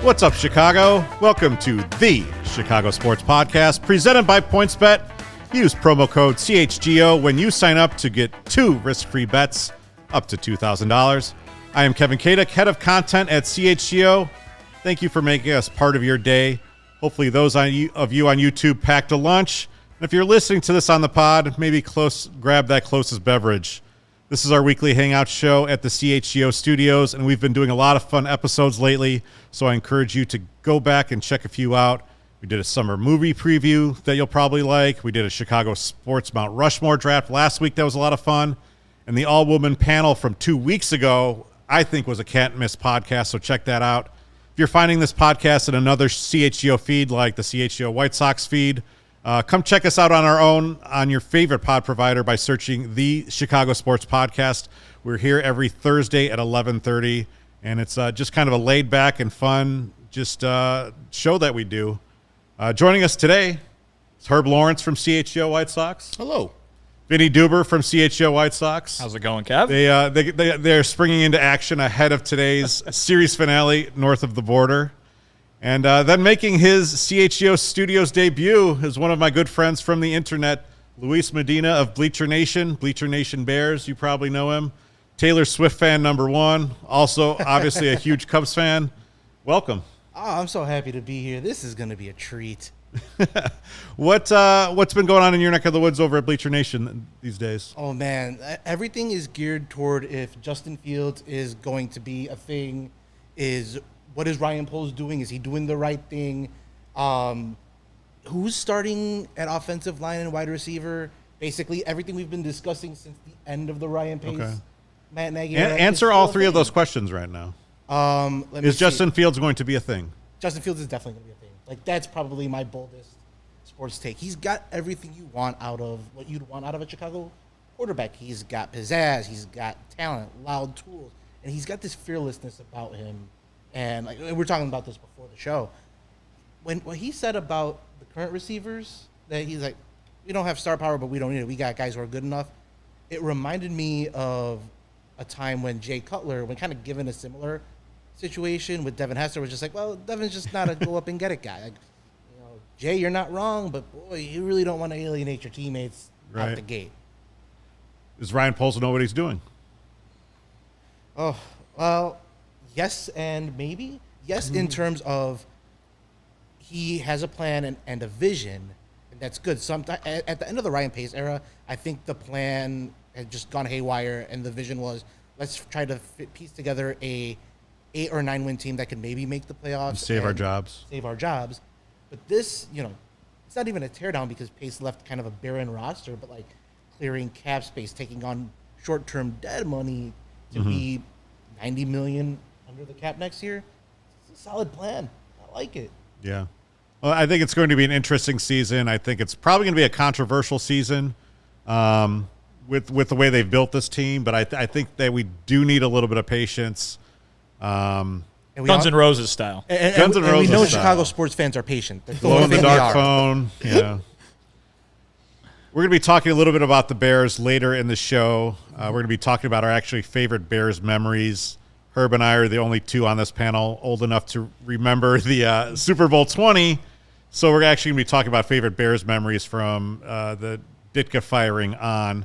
What's up, Chicago? Welcome to the Chicago Sports Podcast, presented by PointsBet. Use promo code CHGO when you sign up to get 2 risk-free bets up to $2,000. I am Kevin Kaduk, head of content at CHGO. Thank you for making us part of your day. Hopefully those of you on YouTube packed a lunch. And if you're listening to this on the pod, maybe grab that closest beverage. This is our weekly hangout show at the CHGO studios, and we've been doing a lot of fun episodes lately, so I encourage you to go back and check a few out. We did a summer movie preview that you'll probably like. We did a Chicago Sports Mount Rushmore draft last week that was a lot of fun. And the all-woman panel from 2 weeks ago, I think, was a can't-miss podcast, so check that out. If you're finding this podcast in another CHGO feed like the CHGO White Sox feed, come check us out on your favorite pod provider by searching the Chicago Sports Podcast. We're here every Thursday at 11:30, and it's just kind of a laid-back and fun show that we do. Joining us today is Herb Lawrence from CHGO White Sox. Hello. Vinnie Duber from CHGO White Sox. How's it going, Kev? They're springing into action ahead of today's series finale north of the border. And then making his CHGO Studios debut is one of my good friends from the internet, Luis Medina of Bleacher Nation Bears. You probably know him. Taylor Swift fan number 1. Also, obviously, a huge Cubs fan. Welcome. Oh, I'm so happy to be here. This is going to be a treat. What's been going on in your neck of the woods over at Bleacher Nation these days? Oh, man. Everything is geared toward if Justin Fields is going to be a thing, what is Ryan Poles doing? Is he doing the right thing? Who's starting at offensive line and wide receiver? Basically, everything we've been discussing since the end of the Ryan Pace, okay. Matt Nagy. Answer all 3 of those questions right now. Is Justin Fields going to be a thing? Justin Fields is definitely going to be a thing. Like, that's probably my boldest sports take. He's got everything you want out of what you'd want out of a Chicago quarterback. He's got pizzazz. He's got talent, loud tools, and he's got this fearlessness about him. And like we were talking about this before the show, when he said about the current receivers that he's like, we don't have star power, but we don't need it. We got guys who are good enough. It reminded me of a time when Jay Cutler, when kind of given a similar situation with Devin Hester, was just like, well, Devin's just not a go up and get it guy. Like, Jay, you're not wrong, but boy, you really don't want to alienate your teammates out the gate. Does Ryan Poles know what he's doing? Oh, well. Yes and maybe. Yes, in terms of he has a plan and a vision, and that's good. Sometimes at the end of the Ryan Pace era, I think the plan had just gone haywire, and the vision was let's try to piece together a 8 or 9 win team that could maybe make the playoffs, and save our jobs. But this, it's not even a teardown because Pace left kind of a barren roster, but like clearing cap space, taking on short-term dead money to be $90 million under the cap next year. It's a solid plan. I like it. Yeah. Well, I think it's going to be an interesting season. I think it's probably going to be a controversial season with the way they've built this team, but I think that we do need a little bit of patience. Guns N' Roses style. Guns N' Roses we know style. Chicago sports fans are patient. Glow in the dark phone. Yeah. We're going to be talking a little bit about the Bears later in the show. We're going to be talking about our actually favorite Bears memories. Herb and I are the only 2 on this panel old enough to remember the Super Bowl 20. So we're actually going to be talking about favorite Bears memories from the Ditka firing on.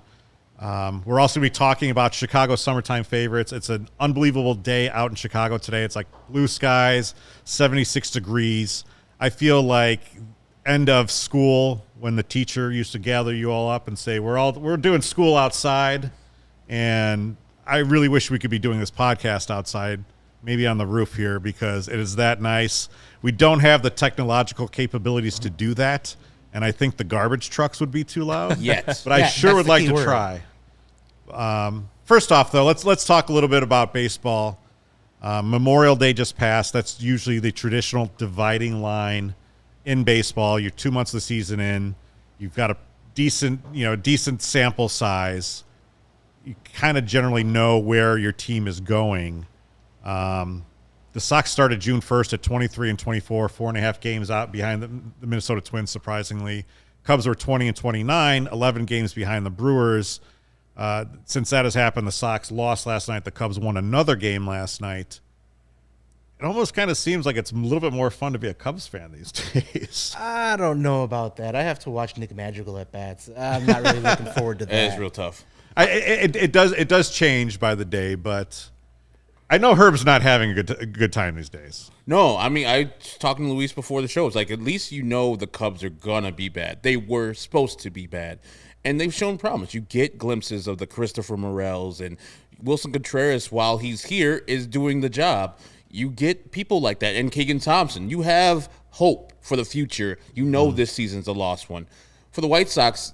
We're also going to be talking about Chicago summertime favorites. It's an unbelievable day out in Chicago today. It's like blue skies, 76 degrees. I feel like end of school when the teacher used to gather you all up and say, we're doing school outside, and I really wish we could be doing this podcast outside, maybe on the roof here, because it is that nice. We don't have the technological capabilities to do that, and I think the garbage trucks would be too loud. Yes. But I sure would like to try. First off, though, let's talk a little bit about baseball. Memorial Day just passed. That's usually the traditional dividing line in baseball. You're 2 months of the season in. You've got a decent sample size. You kind of generally know where your team is going. The Sox started June 1st at 23-24, 4.5 games out behind the Minnesota Twins, surprisingly. Cubs were 20-29, 11 games behind the Brewers. Since that has happened, the Sox lost last night. The Cubs won another game last night. it almost kind of seems like it's a little bit more fun to be a Cubs fan these days. I don't know about that. I have to watch Nick Madrigal at bats. I'm not really looking forward to that. It is real tough. It does change by the day, but I know Herb's not having a good time these days. No, I mean, I was talking to Luis before the show. It's like, at least you know the Cubs are going to be bad. They were supposed to be bad, and they've shown promise. You get glimpses of the Christopher Morels, and Wilson Contreras, while he's here, is doing the job. You get people like that, and Keegan Thompson. You have hope for the future. You know this season's a lost one. For the White Sox,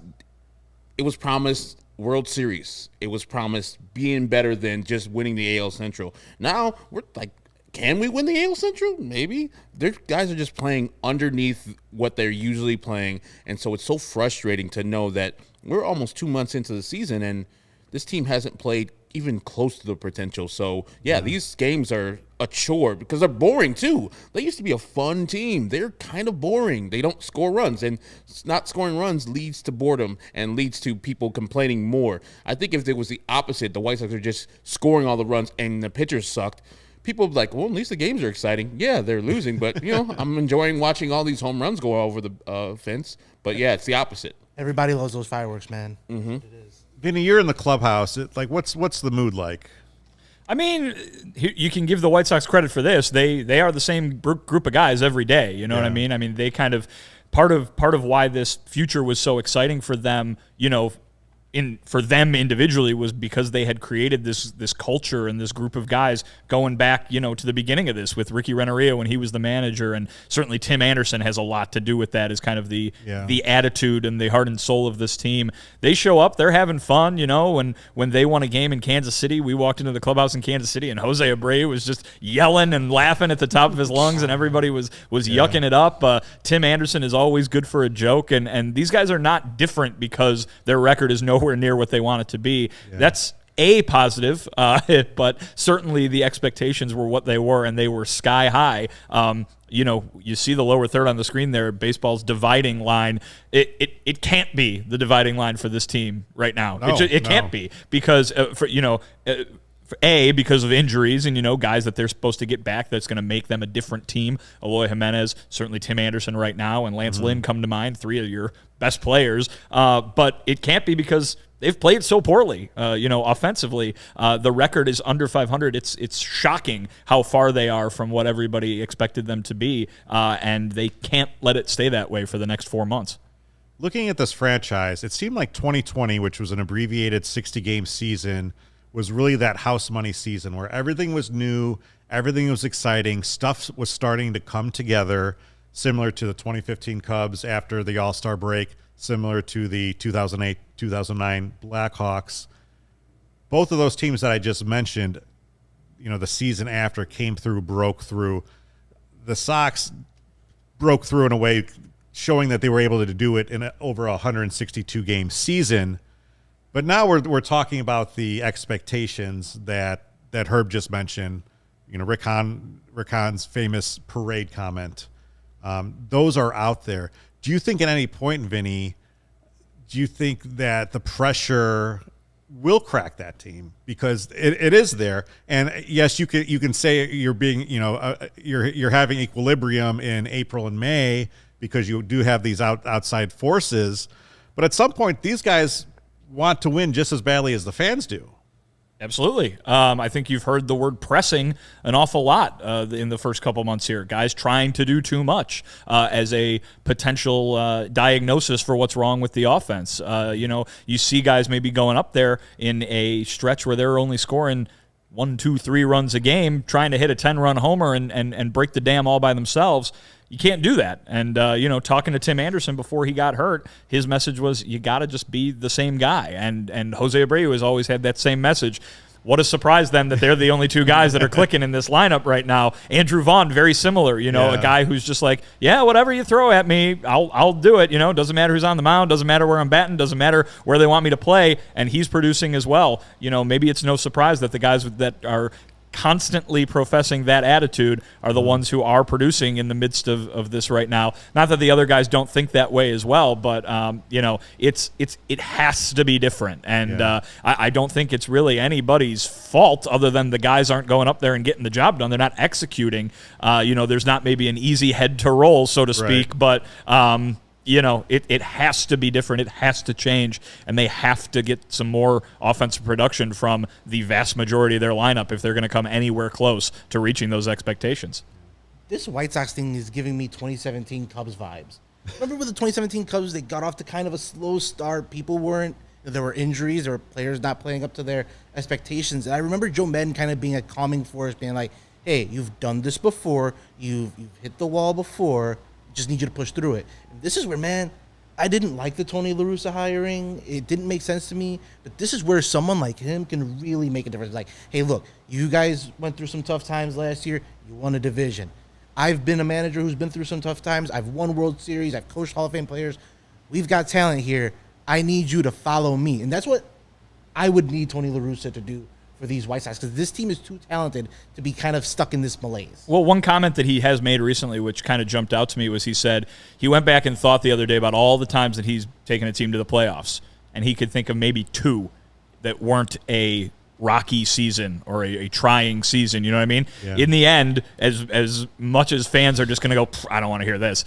it was promised World Series. It was promised being better than just winning the AL Central. Now, we're like, can we win the AL Central? Maybe. Their guys are just playing underneath what they're usually playing, and so it's so frustrating to know that we're almost 2 months into the season, and this team hasn't played even close to the potential. So, these games are a chore because they're boring, too. They used to be a fun team. They're kind of boring. They don't score runs, and not scoring runs leads to boredom and leads to people complaining more. I think if it was the opposite, the White Sox are just scoring all the runs and the pitchers sucked, people would be like, well, at least the games are exciting. Yeah, they're losing, but, I'm enjoying watching all these home runs go over the fence. But, it's the opposite. Everybody loves those fireworks, man. Mm-hmm. It is. Vinny, you're in the clubhouse. What's the mood like? I mean, you can give the White Sox credit for this. They are the same group of guys every day. You know what I mean? I mean, they kind of part of why this future was so exciting for them, for them individually, was because they had created this culture and this group of guys going back, to the beginning of this with Ricky Renneria when he was the manager, and certainly Tim Anderson has a lot to do with that as kind of the attitude and the heart and soul of this team. They show up, they're having fun, when they won a game in Kansas City, we walked into the clubhouse in Kansas City and Jose Abreu was just yelling and laughing at the top of his lungs and everybody was yucking it up. Tim Anderson is always good for a joke, and these guys are not different because their record is nowhere near what they want it to be. That's a positive, but certainly the expectations were what they were, and they were sky high. You see the lower third on the screen there, baseball's dividing line. It can't be the dividing line for this team right now. It can't be because because of injuries and, guys that they're supposed to get back that's going to make them a different team. Eloy Jimenez, certainly Tim Anderson right now, and Lance Lynn come to mind, three of your best players. But it can't be because they've played so poorly, offensively. The record is under 500. It's shocking how far they are from what everybody expected them to be, and they can't let it stay that way for the next 4 months. Looking at this franchise, it seemed like 2020, which was an abbreviated 60-game season, was really that house money season where everything was new, everything was exciting, stuff was starting to come together, similar to the 2015 Cubs after the All-Star break, similar to the 2008-2009 Blackhawks. Both of those teams that I just mentioned, the season after came through, broke through. The Sox broke through in a way showing that they were able to do it in over a 162-game season. But now we're talking about the expectations that Herb just mentioned. Rick Hahn's famous parade comment. Those are out there. Do you think at any point, Vinny, do you think that the pressure will crack that team? Because it is there. And yes, you can say you're being, you're having equilibrium in April and May because you do have these outside forces. But at some point, these guys want to win just as badly as the fans do. Absolutely. I think you've heard the word pressing an awful lot in the first couple months here. Guys trying to do too much as a potential diagnosis for what's wrong with the offense. You see guys maybe going up there in a stretch where they're only scoring 1, 2, 3 runs a game, trying to hit a 10-run homer and break the dam all by themselves. You can't do that. And, talking to Tim Anderson before he got hurt, his message was you got to just be the same guy. And Jose Abreu has always had that same message. What a surprise, then, that they're the only two guys that are clicking in this lineup right now. Andrew Vaughn, very similar, a guy who's just like, yeah, whatever you throw at me, I'll do it. Doesn't matter who's on the mound, doesn't matter where I'm batting, doesn't matter where they want me to play, and he's producing as well. Maybe it's no surprise that the guys that are constantly professing that attitude are the ones who are producing in the midst of this right now. Not that the other guys don't think that way as well, but it has to be different. And I don't think it's really anybody's fault other than the guys aren't going up there and getting the job done. They're not executing. There's not maybe an easy head to roll, so to speak, but it has to be different. It has to change, and they have to get some more offensive production from the vast majority of their lineup if they're going to come anywhere close to reaching those expectations. This White Sox thing is giving me 2017 Cubs vibes. Remember with the 2017 Cubs, they got off to kind of a slow start. There were injuries, there were players not playing up to their expectations. And I remember Joe Madden kind of being a calming force, being like, hey, you've done this before. You've hit the wall before. Just need you to push through it. And this is where, man, I didn't like the Tony La Russa hiring. It didn't make sense to me. But this is where someone like him can really make a difference. Like, hey, look, you guys went through some tough times last year. You won a division. I've been a manager who's been through some tough times. I've won World Series. I've coached Hall of Fame players. We've got talent here. I need you to follow me. And that's what I would need Tony La Russa to do for these White Sox, because this team is too talented to be kind of stuck in this malaise. Well, one comment that he has made recently, which kind of jumped out to me, was he said he went back and thought the other day about all the times that he's taken a team to the playoffs, and he could think of maybe 2 that weren't a rocky season or a trying season. You know what I mean? Yeah. In the end, as much as fans are just going to go, I don't want to hear this,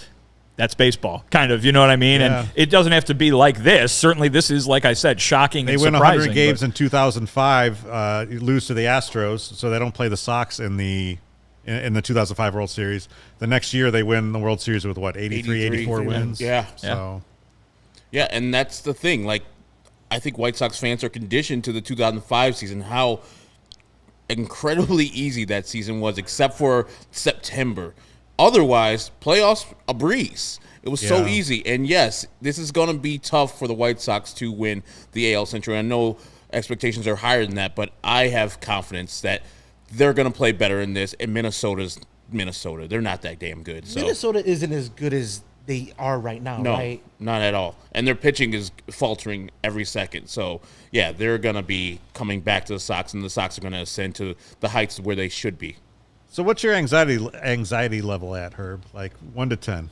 that's baseball, kind of, you know what I mean? Yeah. And it doesn't have to be like this. Certainly this is, like I said, shocking and surprising. They win 100 games in 2005, lose to the Astros, so they don't play the Sox in the 2005 World Series. The next year they win the World Series with, 84 wins? Yeah. So. Yeah, and that's the thing. Like, I think White Sox fans are conditioned to the 2005 season, how incredibly easy that season was, except for September. Otherwise, playoffs, a breeze. It was so easy. And, yes, this is going to be tough for the White Sox to win the AL Central. I know expectations are higher than that, but I have confidence that they're going to play better in this. And Minnesota's Minnesota. They're not that damn good. So. Minnesota isn't as good as they are right now, right? No, not at all. And their pitching is faltering every second. So, yeah, they're going to be coming back to the Sox, and the Sox are going to ascend to the heights where they should be. So what's your anxiety level at, Herb? Like 1 to 10?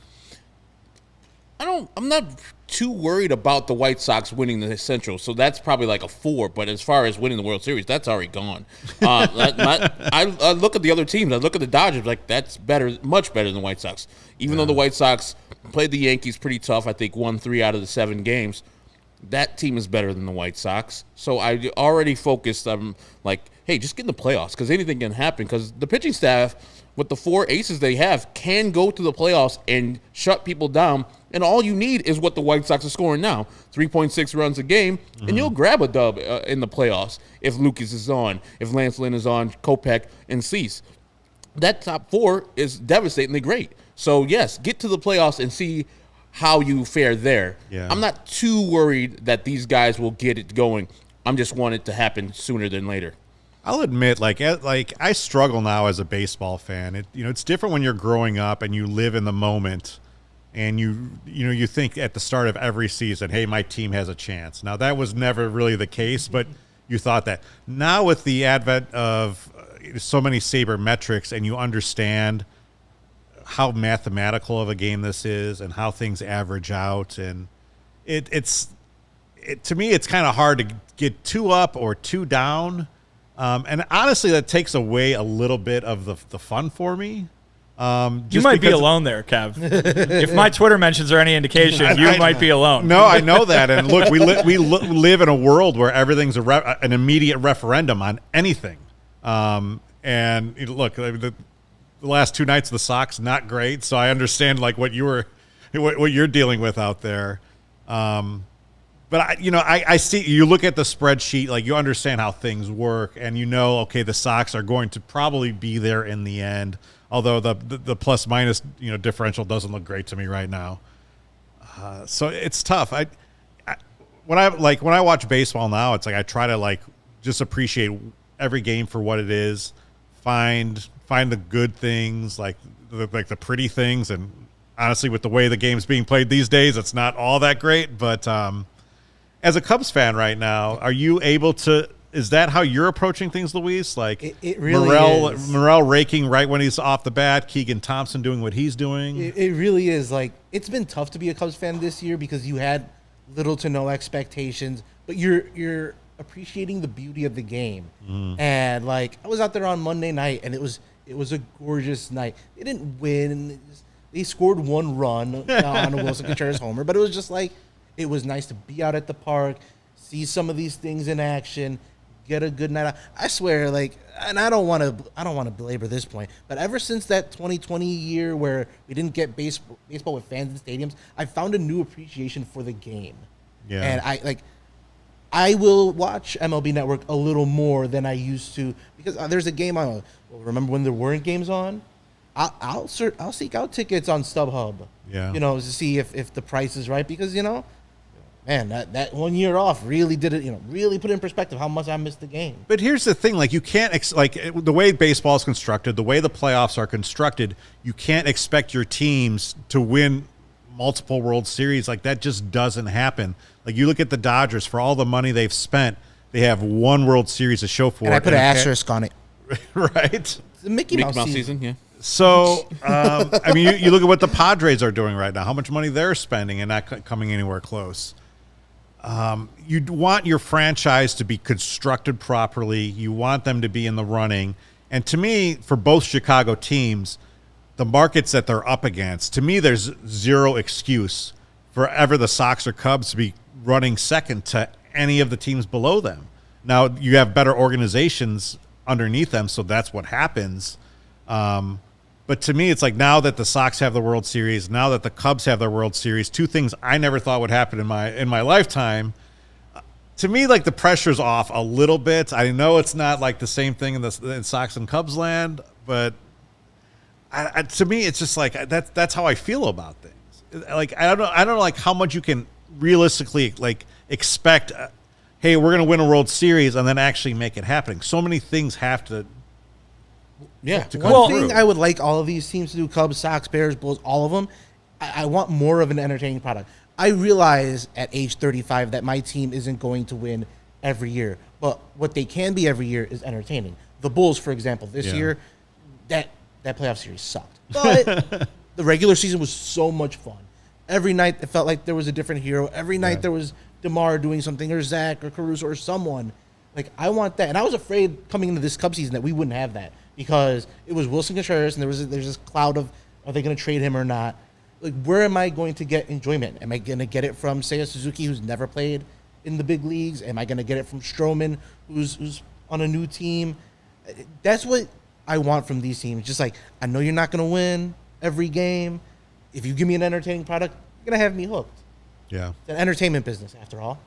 I'm not too worried about the White Sox winning the Central, so that's probably like a 4. But as far as winning the World Series, that's already gone. I look at the other teams. I look at the Dodgers, like that's better, much better than the White Sox. Even though the White Sox played the Yankees pretty tough, I think won 3 out of the 7 games. That team is better than the White Sox. So I already focused on hey, just get in the playoffs, because anything can happen. Because the pitching staff, with the 4 aces they have, can go to the playoffs and shut people down. And all you need is what the White Sox are scoring now, 3.6 runs a game, and you'll grab a dub in the playoffs if Lucas is on, if Lance Lynn is on, Kopech, and Cease. That top 4 is devastatingly great. So, yes, get to the playoffs and see how you fare there. Yeah. I'm not too worried that these guys will get it going. I'm just want it to happen sooner than later. I'll admit, I struggle now as a baseball fan. It's different when you're growing up and you live in the moment, and you think at the start of every season, hey, my team has a chance. Now that was never really the case, but you thought that. Now with the advent of so many sabermetrics, and you understand how mathematical of a game this is and how things average out, and to me it's kind of hard to get 2 up or 2 down. And honestly, that takes away a little bit of the fun for me. You might be alone there, Kev. If my Twitter mentions are any indication, you might be alone. No, I know that. And look, we live in a world where everything's an immediate referendum on anything. And look, the last 2 nights of the Sox, not great. So I understand what you're dealing with out there. But I see, you look at the spreadsheet, you understand how things work, and okay, the Sox are going to probably be there in the end. Although the plus minus differential doesn't look great to me right now. So it's tough. When I watch baseball now, it's I try to just appreciate every game for what it is, find the good things, the pretty things, and honestly, with the way the game's being played these days, it's not all that great, but. As a Cubs fan right now, are you able to Is that how you're approaching things, Luis? Like it really is. Morel raking right when he's off the bat, Keegan Thompson doing what he's doing. It really is. Like, it's been tough to be a Cubs fan this year because you had little to no expectations, but you're appreciating the beauty of the game. And like, I was out there on Monday night, and it was a gorgeous night. They didn't win. They scored one run on a Wilson Contreras homer, but it was just like, it was nice to be out at the park, see some of these things in action, get a good night out. I swear, like, and I don't want to belabor this point, but ever since that 2020 year where we didn't get baseball with fans in stadiums, I found a new appreciation for the game. Yeah. And I will watch MLB Network a little more than I used to because there's a game on. Remember when there weren't games on? I'll seek out tickets on StubHub. Yeah. To see if the price is right because man, that 1 year off really did it. Really put in perspective how much I missed the game. But here's the thing: like, you can't the way baseball is constructed, the way the playoffs are constructed, you can't expect your teams to win multiple World Series. Like, that just doesn't happen. Like, you look at the Dodgers, for all the money they've spent, they have one World Series to show for it. And I put an asterisk on it. Right. It's the Mickey Mouse season. Yeah. So, I mean, you look at what the Padres are doing right now, how much money they're spending and not coming anywhere close. You want your franchise to be constructed properly. You want them to be in the running. And to me, for both Chicago teams, the markets that they're up against, to me, there's zero excuse for ever the Sox or Cubs to be running second to any of the teams below them. Now, you have better organizations underneath them, so that's what happens. But to me, it's like, now that the Sox have the World Series, now that the Cubs have their World Series, two things I never thought would happen in my lifetime. To me, like, the pressure's off a little bit. I know it's not like the same thing in Sox and Cubs land, but to me, it's just like that's how I feel about things. Like, I don't know like how much you can realistically like expect. Hey, we're going to win a World Series and then actually make it happen. So many things have to. Yeah. One thing I would like all of these teams to do, Cubs, Sox, Bears, Bulls, all of them, I want more of an entertaining product. I realize at age 35 that my team isn't going to win every year, but what they can be every year is entertaining. The Bulls, for example, this year, that playoff series sucked. But the regular season was so much fun. Every night it felt like there was a different hero. Every night there was DeMar doing something, or Zach, or Caruso, or someone. Like, I want that. And I was afraid coming into this Cubs season that we wouldn't have that because it was Wilson Contreras, and there's this cloud of, are they going to trade him or not? Like, where am I going to get enjoyment? Am I going to get it from Seiya Suzuki, who's never played in the big leagues? Am I going to get it from Stroman, who's on a new team? That's what I want from these teams. Just like, I know you're not going to win every game. If you give me an entertaining product, you're going to have me hooked. Yeah. It's an entertainment business, after all.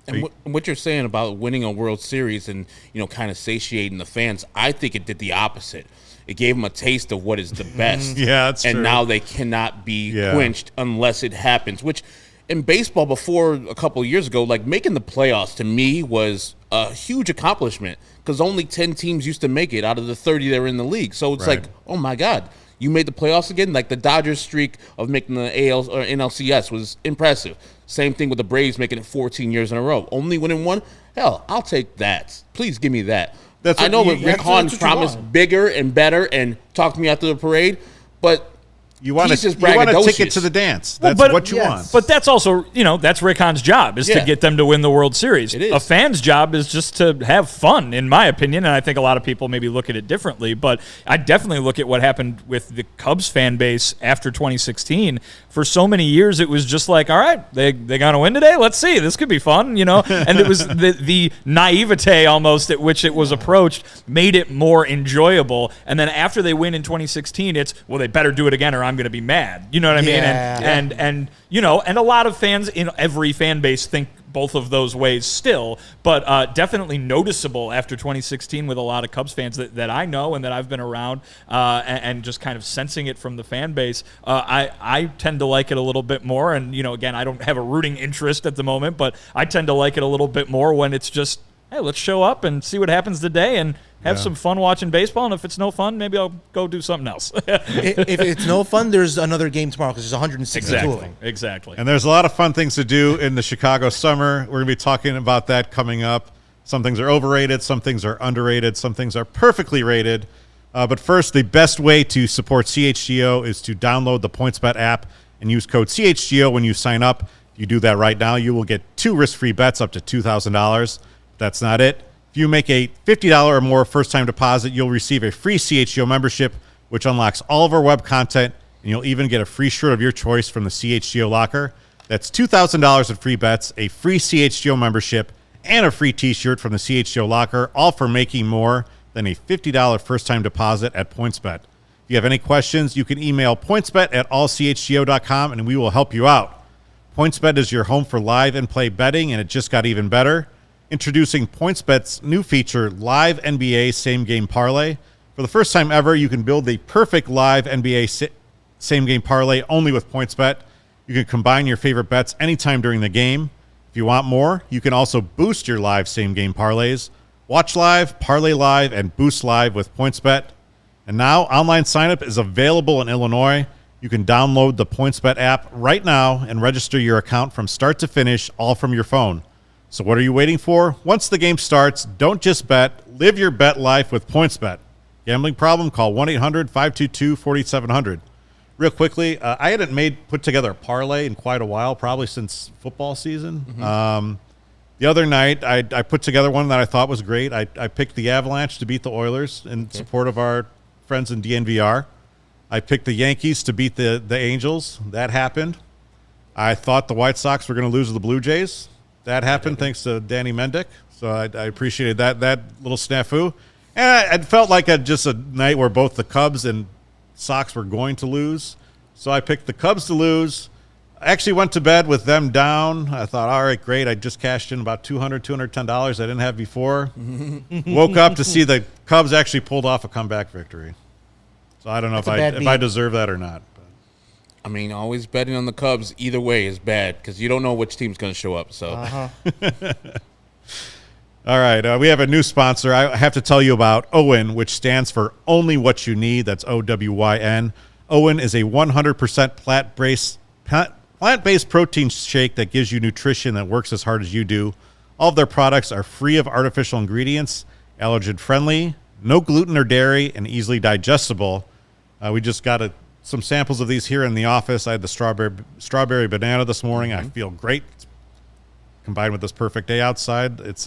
And what you're saying about winning a World Series and, kind of satiating the fans, I think it did the opposite. It gave them a taste of what is the best. Yeah, that's and true. now they cannot be quenched unless it happens, which in baseball before a couple of years ago, like, making the playoffs to me was a huge accomplishment because only 10 teams used to make it out of the 30 that were in the league. So it's like, oh, my God. You made the playoffs again? Like, the Dodgers streak of making the AL or NLCS was impressive. Same thing with the Braves making it 14 years in a row. Only winning one? Hell, I'll take that. Please give me that. I know Rick Hahn promised bigger and better and talked to me after the parade, but you want a ticket to the dance. That's what you want. But that's also, that's Rick Hahn's job is to get them to win the World Series. It is. A fan's job is just to have fun, in my opinion, and I think a lot of people maybe look at it differently. But I definitely look at what happened with the Cubs fan base after 2016. For so many years, it was just like, all right, they going to win today? Let's see. This could be fun, And it was the naivete almost at which it was approached made it more enjoyable. And then after they win in 2016, it's, well, they better do it again or I'm going to be mad. You know what I mean? And a lot of fans in every fan base think both of those ways still, but definitely noticeable after 2016 with a lot of Cubs fans that I know and that I've been around and just kind of sensing it from the fan base. I tend to like it a little bit more. And, again, I don't have a rooting interest at the moment, but I tend to like it a little bit more when it's just, hey, let's show up and see what happens today and have some fun watching baseball. And if it's no fun, maybe I'll go do something else. If it's no fun, there's another game tomorrow because there's 162 of them. Exactly. And there's a lot of fun things to do in the Chicago summer. We're going to be talking about that coming up. Some things are overrated, some things are underrated, some things are perfectly rated. But first, the best way to support CHGO is to download the PointsBet app and use code CHGO when you sign up. If you do that right now, you will get 2 risk-free bets up to $2,000. That's not it. If you make a $50 or more first-time deposit, you'll receive a free CHGO membership, which unlocks all of our web content, and you'll even get a free shirt of your choice from the CHGO locker. That's $2,000 in free bets, a free CHGO membership, and a free t-shirt from the CHGO locker, all for making more than a $50 first-time deposit at PointsBet. If you have any questions, you can email pointsbet@allchgo.com, and we will help you out. PointsBet is your home for live and play betting, and it just got even better. Introducing PointsBet's new feature, Live NBA Same Game Parlay. For the first time ever, you can build the perfect live NBA Same Game Parlay only with PointsBet. You can combine your favorite bets anytime during the game. If you want more, you can also boost your live Same Game Parlays. Watch live, parlay live, and boost live with PointsBet. And now, online signup is available in Illinois. You can download the PointsBet app right now and register your account from start to finish, all from your phone. So what are you waiting for? Once the game starts, don't just bet. Live your bet life with PointsBet. Gambling problem? Call 1-800-522-4700. Real quickly, I hadn't put together a parlay in quite a while, probably since football season. Mm-hmm. The other night, I put together one that I thought was great. I picked the Avalanche to beat the Oilers in support of our friends in DNVR. I picked the Yankees to beat the Angels. That happened. I thought the White Sox were going to lose to the Blue Jays. That happened thanks to Danny Mendick. So I appreciated that little snafu. And it felt like just a night where both the Cubs and Sox were going to lose. So I picked the Cubs to lose. I actually went to bed with them down. I thought, all right, great. I just cashed in about $210 I didn't have before. Woke up to see the Cubs actually pulled off a comeback victory. So I don't know if I deserve that or not. But. I mean, always betting on the Cubs either way is bad because you don't know which team's going to show up. So, All right, we have a new sponsor. I have to tell you about OWYN, which stands for Only What You Need. That's OWYN. OWYN is a 100% plant-based protein shake that gives you nutrition that works as hard as you do. All of their products are free of artificial ingredients, allergen-friendly, no gluten or dairy, and easily digestible. We just got some samples of these here in the office. I had the strawberry banana this morning. I feel great. Combined with this perfect day outside, it's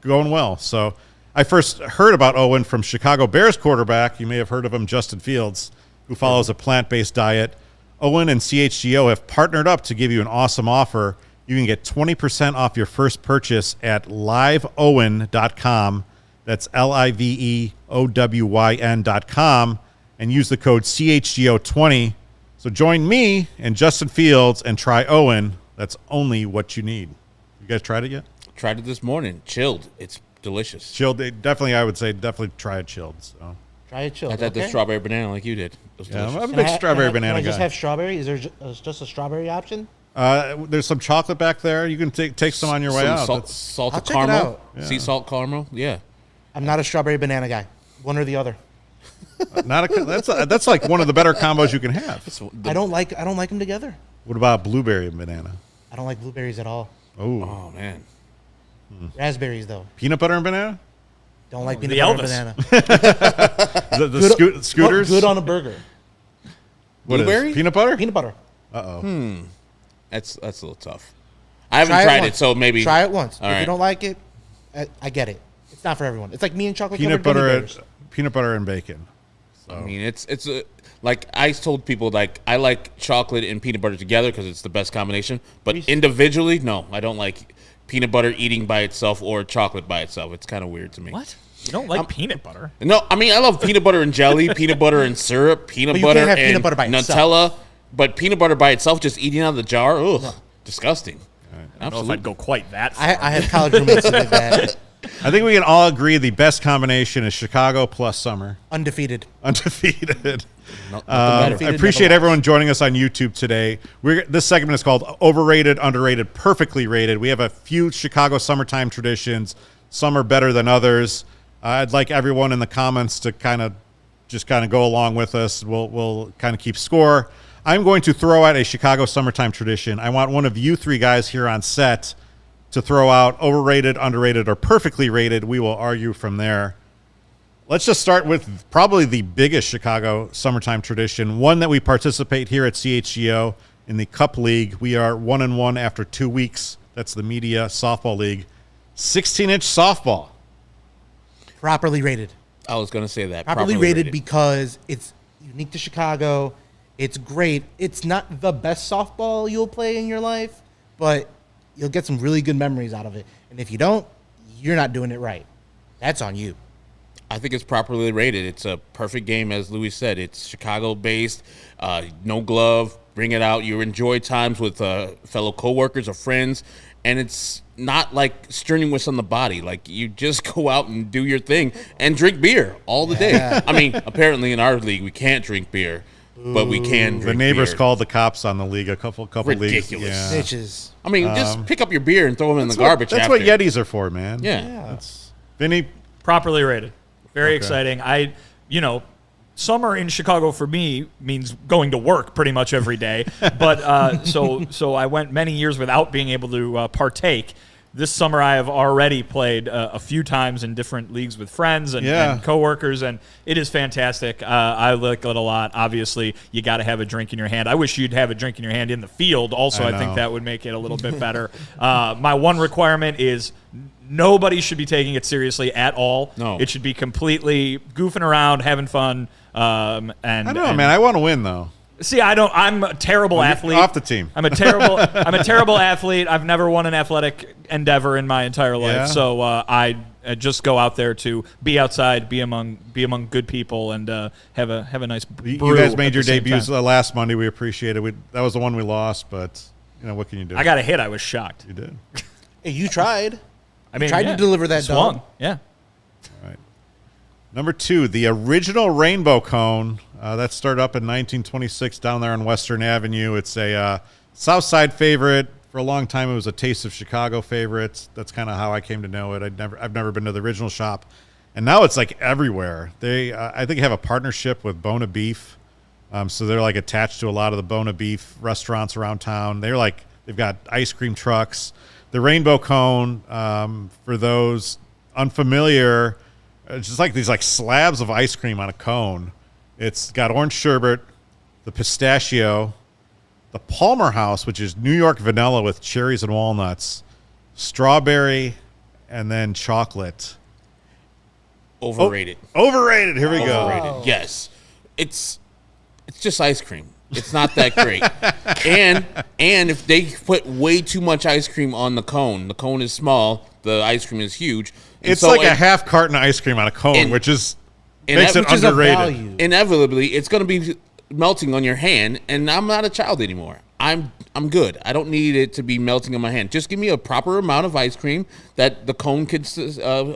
going well. So I first heard about OWYN from Chicago Bears quarterback. You may have heard of him, Justin Fields, who follows a plant-based diet. OWYN and CHGO have partnered up to give you an awesome offer. You can get 20% off your first purchase at liveowyn.com. That's LIVEOWYN.com. And use the code CHGO20. So join me and Justin Fields and try OWYN. That's only what you need. You guys tried it yet? Tried it this morning. Chilled. It's delicious. Chilled. I would say definitely try it chilled. So. Try it chilled. I had the strawberry banana like you did. It was delicious. I'm a big strawberry banana guy. Can I just have strawberry? Is there just a strawberry option? There's some chocolate back there. You can take some on your way out. Salted I'll caramel. Yeah. Sea salt caramel. Yeah. I'm not a strawberry banana guy. One or the other. That's like one of the better combos you can have. I don't like them together. What about blueberry and banana? I don't like blueberries at all. Oh man. Raspberries though. Peanut butter and banana? Don't like the peanut butter and Elvis. banana. Scooters? Good on a burger. What is Blueberry? peanut butter? Peanut butter. Uh-oh. That's a little tough. I haven't tried it, so maybe try it once. All If right. you don't like it, I get it. It's not for everyone. It's like me and chocolate Peanut covered gummy butter, bears. peanut butter and bacon. I mean, it's like I told people, like I like chocolate and peanut butter together because it's the best combination. But individually, no, I don't like peanut butter eating by itself or chocolate by itself. It's kind of weird to me. What? You don't like peanut butter? No, I mean I love peanut butter and jelly, peanut butter and syrup, peanut But you butter can't have and peanut butter by Nutella. But peanut butter by itself, just eating out of the jar, disgusting. I don't know if I'd go quite that far. I have college roommates who did that. I think we can all agree the best combination is Chicago plus summer. Undefeated. Undefeated. Nothing better. I appreciate everyone joining us on YouTube today. This segment is called Overrated, Underrated, Perfectly Rated. We have a few Chicago summertime traditions. Some are better than others. I'd like everyone in the comments to kind of go along with us. We'll kind of keep score. I'm going to throw out a Chicago summertime tradition. I want one of you three guys here on set to throw out: overrated, underrated, or perfectly rated. We will argue from there. Let's just start with probably the biggest Chicago summertime tradition, one that we participate here at CHGO in the Cup League. We are 1-1 after 2 weeks. That's the Media Softball League. 16-inch softball. Properly rated. I was going to say that. Properly rated because it's unique to Chicago. It's great. It's not the best softball you'll play in your life, but you'll get some really good memories out of it. And if you don't, you're not doing it right. That's on you. I think it's properly rated. It's a perfect game, as Luis said. It's Chicago-based, no glove, bring it out. You enjoy times with fellow coworkers or friends, and it's not like strenuous on the body. Like, you just go out and do your thing and drink beer all the day. I mean, apparently in our league we can't drink beer, but we can drink beer. The neighbors called the cops on the league a couple Ridiculous. leagues. Yeah. Bitches. I mean, just pick up your beer and throw them in the garbage That's after. what Yetis are for, man. Yeah. Vinny, Properly rated. Very exciting. Summer in Chicago for me means going to work pretty much every day. But so I went many years without being able to partake. This summer I have already played a few times in different leagues with friends and coworkers, and it is fantastic. I like it a lot. Obviously, you got to have a drink in your hand. I wish you'd have a drink in your hand in the field. Also, I think that would make it a little bit better. My one requirement is nobody should be taking it seriously at all. No. It should be completely goofing around, having fun. I don't know, man. I want to win, though. See, I'm a terrible athlete. Off the team. I'm a terrible athlete. I've never won an athletic endeavor in my entire life. Yeah. So I just go out there to be outside, be among good people, and have a nice brew. You guys made your at the same debuts time. last Monday. We appreciate it. That was the one we lost, but what can you do? I got a hit. I was shocked. You did. Hey, you tried. I mean, tried to deliver that swung. dog. Yeah. All right. Number 2, the original rainbow cone. That started up in 1926 down there on Western Avenue. It's a South Side favorite. For a long time, it was a Taste of Chicago favorite. That's kind of how I came to know it. I've never been to the original shop, and now it's like everywhere. They I think have a partnership with Bona Beef, so they're like attached to a lot of the Bona Beef restaurants around town. They've got ice cream trucks. The rainbow cone, for those unfamiliar, it's just like these slabs of ice cream on a cone. It's got orange sherbet, the pistachio, the Palmer House, which is New York vanilla with cherries and walnuts, strawberry, and then chocolate. Overrated. Overrated. Here we go. Overrated. Yes. It's just ice cream. It's not that great. and if they put way too much ice cream on the cone is small, the ice cream is huge. And it's like a half carton of ice cream on a cone, which makes it underrated. Inevitably, it's going to be melting on your hand, and I'm not a child anymore. I'm good. I don't need it to be melting on my hand. Just give me a proper amount of ice cream that the cone could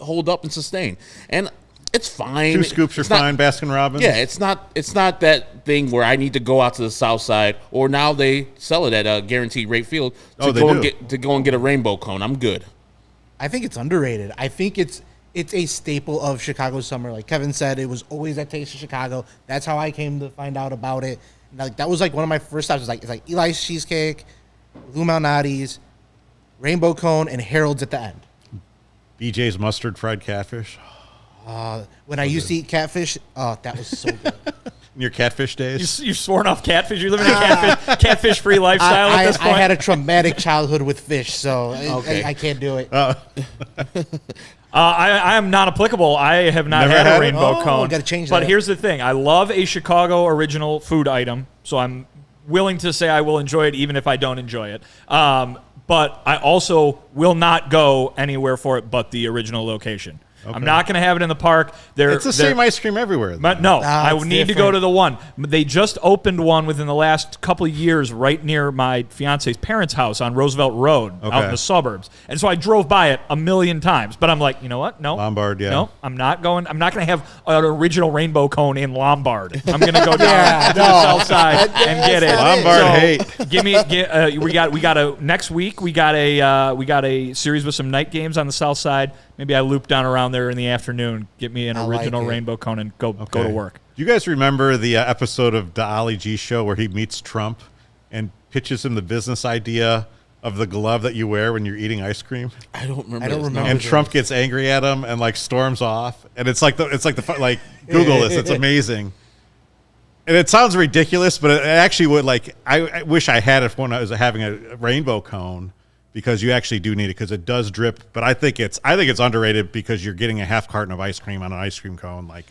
hold up and sustain. And it's fine. 2 scoops are fine, Baskin Robbins. Yeah, it's not that thing where I need to go out to the South Side, or now they sell it at a guaranteed rate field to go and get a rainbow cone. I'm good. I think it's underrated. I think it's a staple of Chicago summer. Like Kevin said, it was always at Taste of Chicago. That's how I came to find out about it. And that was one of my first stops. It's like Eli's Cheesecake, Lou Malnati's, Rainbow Cone, and Harold's at the end. BJ's Mustard Fried Catfish. When I used to eat catfish, that was so good. In your catfish days? You've sworn off catfish? You're living a catfish-free lifestyle at this point? I had a traumatic childhood with fish, so I can't do it. I am not applicable. I have not had a rainbow cone. Gotta change but that. here's the thing. I love a Chicago original food item, so I'm willing to say I will enjoy it even if I don't enjoy it. But I also will not go anywhere for it but the original location. Okay. I'm not going to have it in the park. It's the same ice cream everywhere. But no, I would need to go to the one. They just opened one within the last couple of years right near my fiance's parents' house on Roosevelt Road out in the suburbs. And so I drove by it a million times. But I'm like, you know what? No. Lombard, yeah. No, I'm not going. I'm not going to have an original rainbow cone in Lombard. I'm going to go down to the south side and get it. Lombard hate. Give me. We got a next week. We got a series with some night games on the south side. Maybe I loop down around there in the afternoon, get me an original rainbow cone, and go to work. Do you guys remember the episode of the Ali G Show where he meets Trump and pitches him the business idea of the glove that you wear when you're eating ice cream? I don't remember. I don't this, no. remember. And Trump gets angry at him and like storms off, and it's like Google this. It's amazing, and it sounds ridiculous, but it actually would I wish I had it when I was having a rainbow cone, because you actually do need it because it does drip. But I think it's underrated because you're getting a half carton of ice cream on an ice cream cone. Like,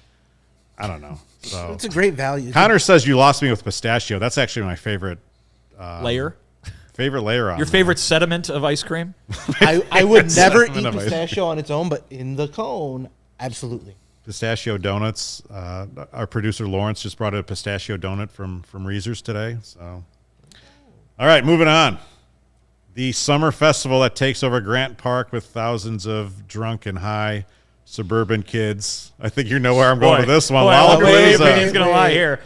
I don't know. So It's a great value. Connor says you lost me with pistachio. That's actually my favorite Layer. favorite layer on Your favorite sediment of ice cream? I would never eat Sediment of ice pistachio on its own, but in the cone, absolutely. pistachio donuts. Our producer Lawrence just brought a pistachio donut from Reese's today. So, all right, moving on. The summer festival that takes over Grant Park with thousands of drunk and high suburban kids. I think you know where I'm going with this one. I wonder whether your opinion's Lollapalooza. going to lie here.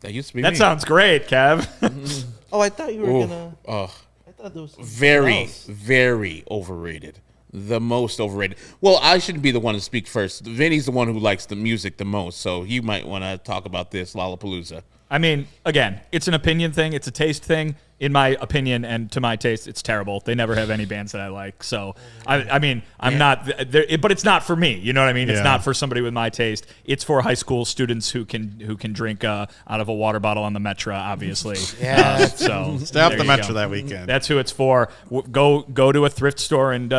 That used to be That me. sounds great, Kev. Oh, I thought you were Ooh, gonna. oh, I thought there was something very, else. very overrated. The most overrated. Well, I shouldn't be the one to speak first. Vinny's the one who likes the music the most, so you might want to talk about this Lollapalooza. I mean, again, it's an opinion thing. It's a taste thing. In my opinion and to my taste, it's terrible. They never have any bands that I like. So, I mean, I'm not there, but it's not for me. You know what I mean? It's Yeah. not for somebody with my taste. It's for high school students who can drink out of a water bottle on the Metro, obviously. Yeah. So Stay off there the you Metro go. that weekend. That's who it's for. Go to a thrift store and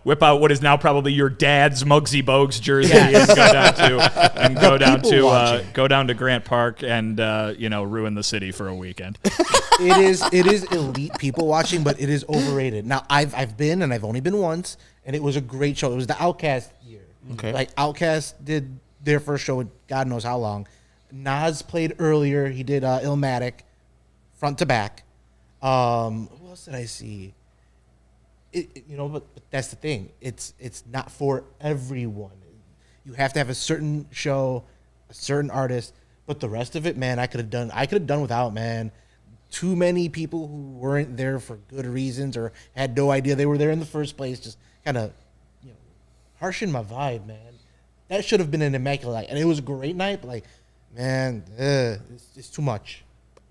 whip out what is now probably your dad's Muggsy Bogues jersey and go down to Grant Park and ruin the city for a weekend. It is elite people watching, but it is overrated. Now I've been, and I've only been once, and it was a great show. It was the Outkast year. Okay. Like Outkast did their first show in God knows how long. Nas played earlier. He did Illmatic, front to back. Who else did I see? But that's the thing. It's not for everyone. You have to have a certain show, a certain artist. But the rest of it, man, I could have done without, man. Too many people who weren't there for good reasons or had no idea they were there in the first place just kind of, harshen my vibe, man. That should have been an immaculate night. And it was a great night, but it's too much.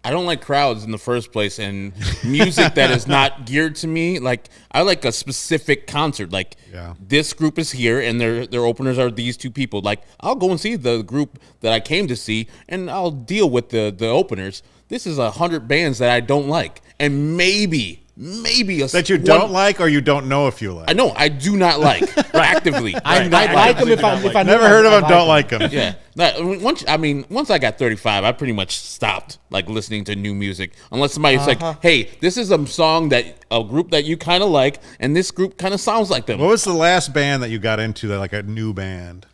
I don't like crowds in the first place, and music that is not geared to me. Like, I like a specific concert. Like, this group is here, and their openers are these two people. Like, I'll go and see the group that I came to see, and I'll deal with the openers. This is 100 bands that I don't like, and maybe that you don't like or you don't know if you like. I know I do not like actively. I like them if I Never heard of them, don't like them. Yeah. Once I got 35, I pretty much stopped listening to new music unless somebody's like, "Hey, this is a song that a group that you kind of like, and this group kind of sounds like them." What was the last band that you got into that like a new band?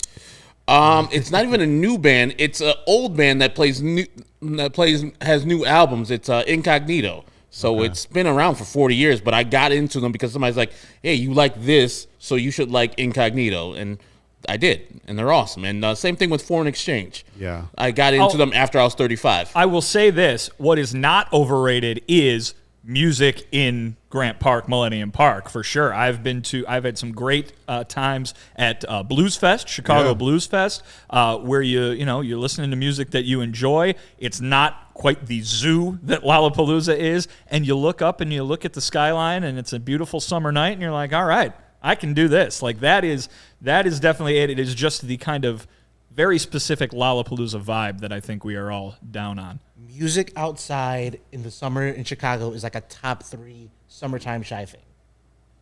It's not even a new band. It's an old band that has new albums. It's Incognito. So it's been around for 40 years, but I got into them because somebody's like, "Hey, you like this, so you should like Incognito," and I did, and they're awesome. And same thing with Foreign Exchange. Yeah. I got into them after I was 35. I will say this: what is not overrated is music in Grant Park, Millennium Park, for sure. I've had some great times at Blues Fest, Chicago Blues Fest, where you're listening to music that you enjoy. It's not quite the zoo that Lollapalooza is, and you look up and you look at the skyline, and it's a beautiful summer night, and you're like, all right, I can do this. Like that is definitely it. It is just the kind of very specific Lollapalooza vibe that I think we are all down on. Music outside in the summer in Chicago is like a top 3 summertime shy thing.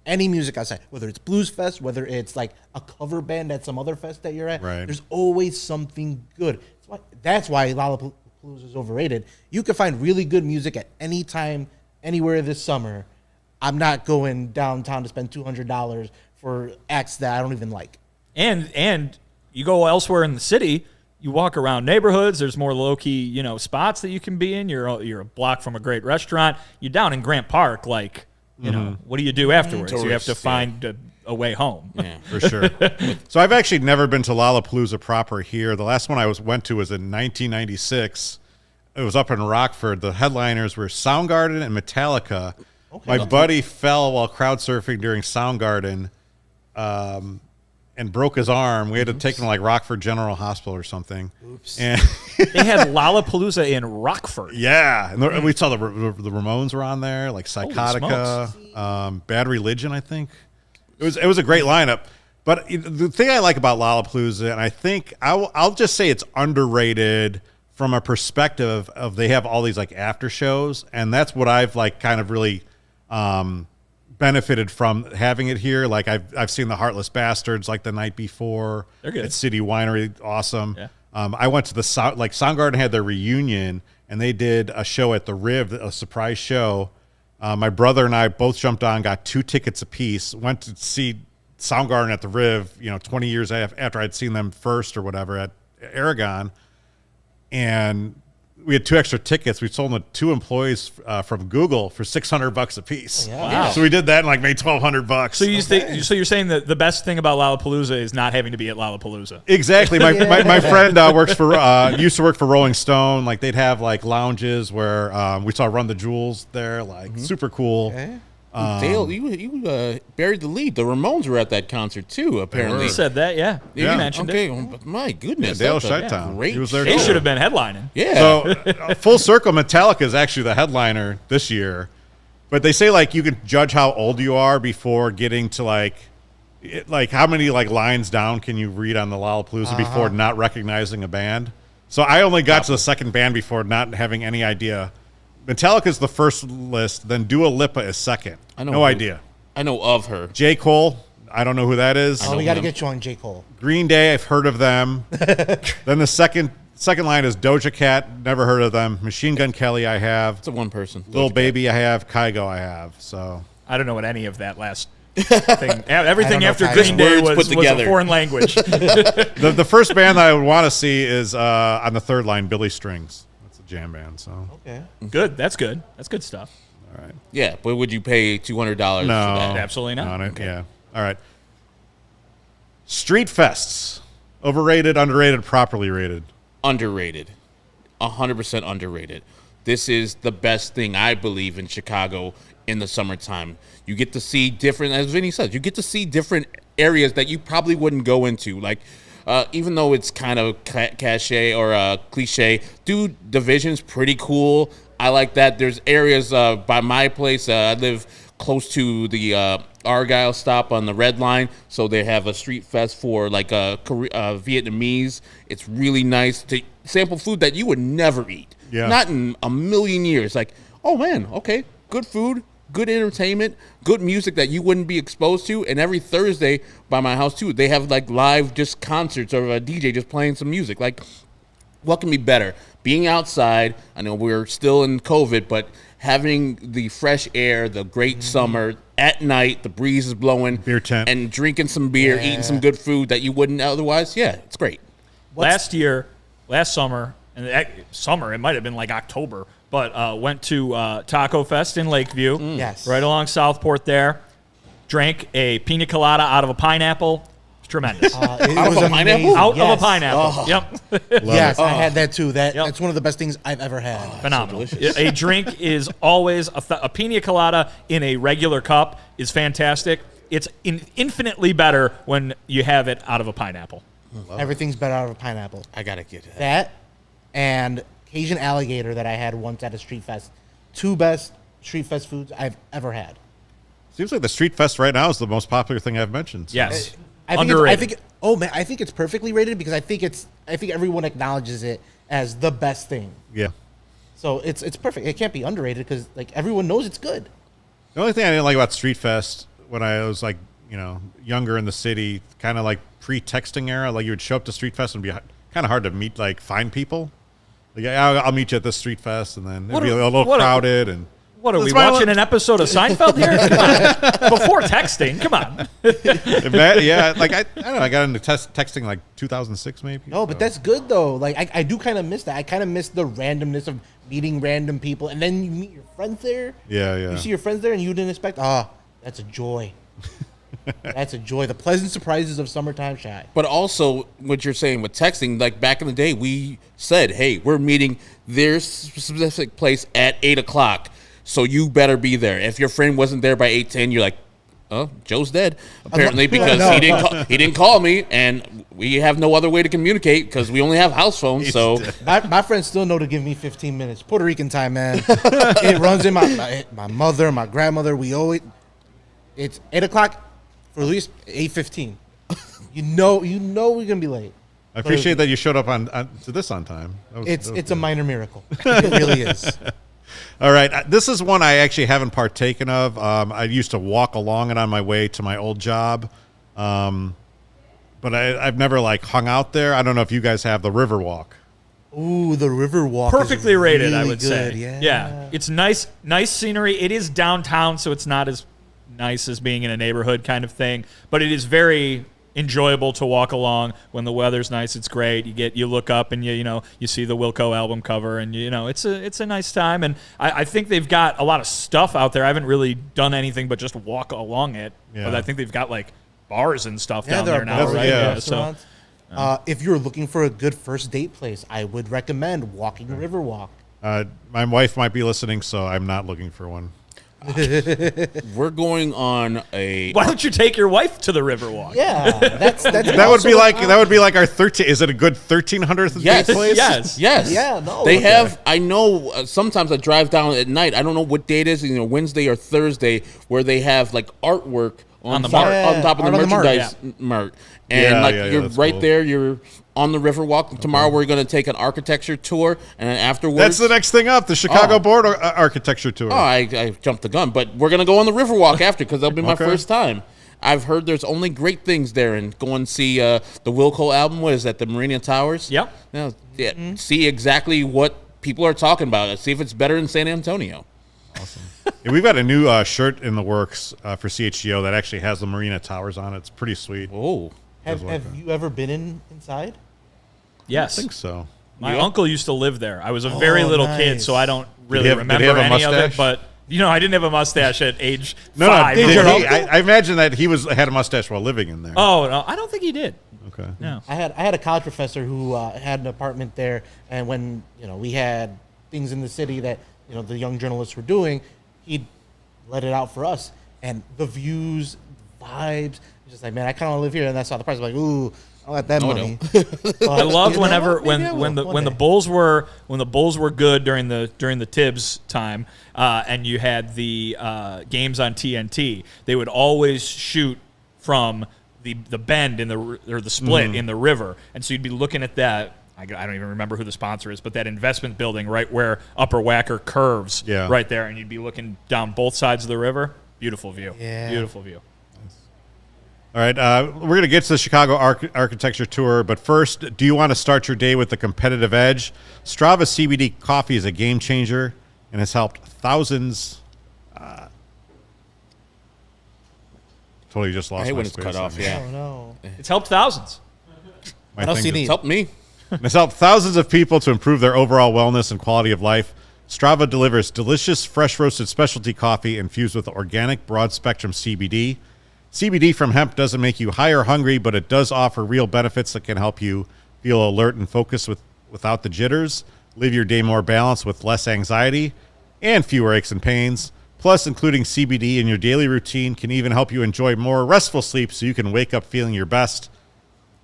Any music outside, whether it's Blues Fest, whether it's like a cover band at some other fest that you're at, there's always something good. That's why Lollapalooza is overrated. You can find really good music at any time, anywhere this summer. I'm not going downtown to spend $200 for acts that I don't even like. And you go elsewhere in the city, you walk around neighborhoods, there's more low-key, spots that you can be in. You're a block from a great restaurant. You're down in Grant Park, what do you do afterwards? You have to find a way home. Yeah. For sure. So I've actually never been to Lollapalooza proper here. The last one I went to was in 1996. It was up in Rockford. The headliners were Soundgarden and Metallica. Okay. My buddy fell while crowd surfing during Soundgarden. and broke his arm. We had to take him to like Rockford General Hospital or something. Oops. And They had Lollapalooza in Rockford. yeah, and we saw the Ramones were on there, like Psychotica, Bad Religion, I think. It was a great lineup. But the thing I like about Lollapalooza, and I think I'll just say it's underrated from a perspective of they have all these like after shows, and that's what I've like kind of really benefited from having it here. Like I've seen the Heartless Bastards like the night before. They're good. At City Winery, awesome. Yeah. I went to the Soundgarden had their reunion, and they did a show at the Riv, a surprise show. My brother and I both jumped on, got 2 tickets apiece, went to see Soundgarden at the Riv, 20 years after I'd seen them first or whatever at Aragon. And we had 2 extra tickets. We sold them to 2 employees from Google for $600 a piece. Yeah. Wow. So we did that and like made $1,200. So you're saying that the best thing about Lollapalooza is not having to be at Lollapalooza. Exactly. My friend used to work for Rolling Stone. Like they'd have like lounges where we saw Run the Jewels there, like super cool. Okay. Dale, you buried the lead. The Ramones were at that concert too. Apparently, You said that, yeah. You mentioned okay. it. But my goodness, Dale that's a Chi-Town. great He was there They too. should have been headlining. Yeah. So full circle, Metallica is actually the headliner this year. But they say like you can judge how old you are before getting to like how many like lines down can you read on the Lollapalooza before not recognizing a band. So I only got to the second band before not having any idea. Metallica's the first list, then Dua Lipa is second. No idea. I know of her. J. Cole, I don't know who that is. Oh, we got to get you on J. Cole. Green Day, I've heard of them. Then the second line is Doja Cat, never heard of them. Machine Gun Kelly, I have. It's a one person. Lil Baby, I have. Kygo, I have. So I don't know what any of that last thing. Everything know after if I- Green Day Words was put a together. foreign language. the first band that I would want to see is on the third line, Billy Strings. That's a jam band. So Okay. Good. That's good. That's good stuff. all right, Yeah, but would you pay $200 for no, that? Absolutely not. On it, yeah. All right. Street fests, overrated, underrated, properly rated. Underrated. 100% underrated. This is the best thing, I believe, in Chicago in the summertime. You get to see different, as Vinny says, you get to see different areas that you probably wouldn't go into. Like, even though it's kind of cliche or cliche, dude, Division's pretty cool. I like that. There's areas by my place. I live close to the Argyle stop on the Red Line, so they have a street fest for like Vietnamese. It's really nice to sample food that you would never eat. Yeah. Not in a million years. Like, oh man, okay, good food, good entertainment, good music that you wouldn't be exposed to. And every Thursday by my house too, they have like live just concerts or a DJ just playing some music. Like, what can be better? Being outside, I know we're still in COVID, but having the fresh air, the great summer, at night, the breeze is blowing. Beer tent. And drinking some beer, eating some good food that you wouldn't otherwise. Yeah, it's great. Last summer, and it might have been like October, but went to Taco Fest in Lakeview. Yes. Right along Southport there. Drank a pina colada out of a pineapple. It's tremendous. It Out of was a amazing. pineapple? Out Yes. of a pineapple. Yep. Yes, I had that too. Yep. That's one of the best things I've ever had. Phenomenal. delicious. A drink is always a pina colada in a regular cup is fantastic. It's infinitely better when you have it out of a pineapple. Everything's better out of a pineapple. I gotta get that. That and Cajun alligator that I had once at a street fest. 2 best street fest foods I've ever had. Seems like the street fest right now is the most popular thing I've mentioned. So. Yes. Underrated. I think it's perfectly rated because I think everyone acknowledges it as the best thing. Yeah. So it's perfect. It can't be underrated because like everyone knows it's good. The only thing I didn't like about Street Fest when I was like, younger in the city, kind of like pre-texting era, like you would show up to Street Fest and it'd be kind of hard to find people. Like, I'll meet you at this Street Fest, and then it'd be a little crowded. And What are we That's why watching an episode of Seinfeld here? Come on. Before texting, come on. yeah, like I don't know, I got into texting like 2006 maybe. No, but that's good though. Like I do kind of miss that. I kind of miss the randomness of meeting random people, and then you meet your friends there. Yeah. You see your friends there, and you didn't expect. That's a joy. That's a joy. The pleasant surprises of summertime Shy. But also, what you're saying with texting, like back in the day, we said, hey, we're meeting their specific place at 8 o'clock, so you better be there. If your friend wasn't there by 8:10, you're like, Joe's dead apparently because he didn't call me, and we have no other way to communicate because we only have house phones. So my friends still know to give me 15 minutes. Puerto Rican time, man. It runs in my mother, my grandmother. It's 8 o'clock for Luis. 8:15. You know we're gonna be late. I appreciate that you showed up to this on time. It's a minor miracle. It really is. All right. This is one I actually haven't partaken of. I used to walk along it on my way to my old job. But I've never hung out there. I don't know if you guys have the Riverwalk. Ooh, the Riverwalk. Perfectly is rated, really I would good. say. Yeah. It's nice scenery. It is downtown, so it's not as nice as being in a neighborhood kind of thing. But it is very enjoyable to walk along when the weather's nice. It's great. You look up and you see the Wilco album cover, and it's a nice time. And I think they've got a lot of stuff out there. I haven't really done anything but just walk along it. Yeah. But I think they've got bars and stuff down there there now, bars, right? yeah. So if you're looking for a good first date place, I would recommend walking Riverwalk. My wife might be listening, so I'm not looking for one. we're going on a. why don't you take your wife to the Riverwalk? Yeah, that's That would be like our 13. Is it a good 1300th Yes. date place? Yes. Yeah, no, They okay. have. I know. Sometimes I drive down at night. I don't know what day it is. Wednesday or Thursday, where they have On artwork on the top, mart. on top of the Art on the mart, merchandise mart, and Yeah, you're that's right cool. there. You're on the Riverwalk. Tomorrow we're going to take an architecture tour, and then afterwards. That's the next thing up, the Chicago Oh. Board Architecture Tour. Oh, I jumped the gun, but we're gonna go on the Riverwalk after because that'll be my Okay. first time. I've heard there's only great things there, and go and see the Wilco album. What is that? The Marina Towers. Yep. Yeah. See exactly what people are talking about. See if it's better in San Antonio. Yeah, we've got a new shirt in the works for CHGO that actually has the Marina Towers on it. It's pretty sweet. Oh, Have you ever been inside? Yes. I think so. My uncle used to live there. I was a very little kid, nice. so I don't really did he remember have a any of it. mustache? But I didn't have a mustache at age No, 5. did your he? uncle? I imagine that he had a mustache while living in there. Oh no, I don't think he did. Okay. No. I had a college professor who had an apartment there, and when we had things in the city that the young journalists were doing, he'd let it out for us, and the views, vibes, just like, man, I kind of live here, and that's how the price. Like, ooh, I got that money. I loved whenever when one the day. Bulls were good during the Tibbs time, and you had the games on TNT. They would always shoot from the bend or the split in the river, and so you'd be looking at that. I don't even remember who the sponsor is, but that investment building right where Upper Wacker curves, right there, and you'd be looking down both sides of the river. Beautiful view. Yeah. Beautiful view. All right, we're going to get to the Chicago Architecture Tour, but first, do you want to start your day with the competitive edge? Strava CBD coffee is a game changer and has helped thousands. Totally just lost I hate my when it's space cut on off. here. Yeah, Oh no! It's helped thousands. My What else do you thing need? it's helped me. It's helped thousands of people to improve their overall wellness and quality of life. Strava delivers delicious, fresh roasted specialty coffee infused with organic, broad spectrum CBD. CBD from hemp doesn't make you high or hungry, but it does offer real benefits that can help you feel alert and focused without the jitters, live your day more balanced with less anxiety and fewer aches and pains. Plus, including CBD in your daily routine can even help you enjoy more restful sleep so you can wake up feeling your best.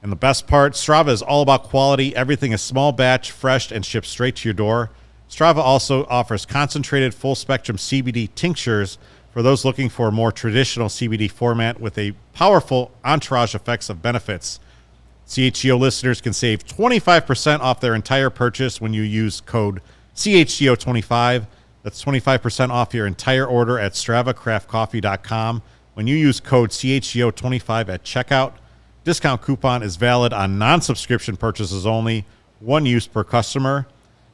And the best part, Strava is all about quality. Everything is small batch, fresh, and shipped straight to your door. Strava also offers concentrated full-spectrum CBD tinctures for those looking for a more traditional CBD format with a powerful entourage effects of benefits. CHGO listeners can save 25% off their entire purchase when you use code CHGO25. That's 25% off your entire order at StravaCraftCoffee.com when you use code CHGO25 at checkout. Discount coupon is valid on non-subscription purchases only, one use per customer.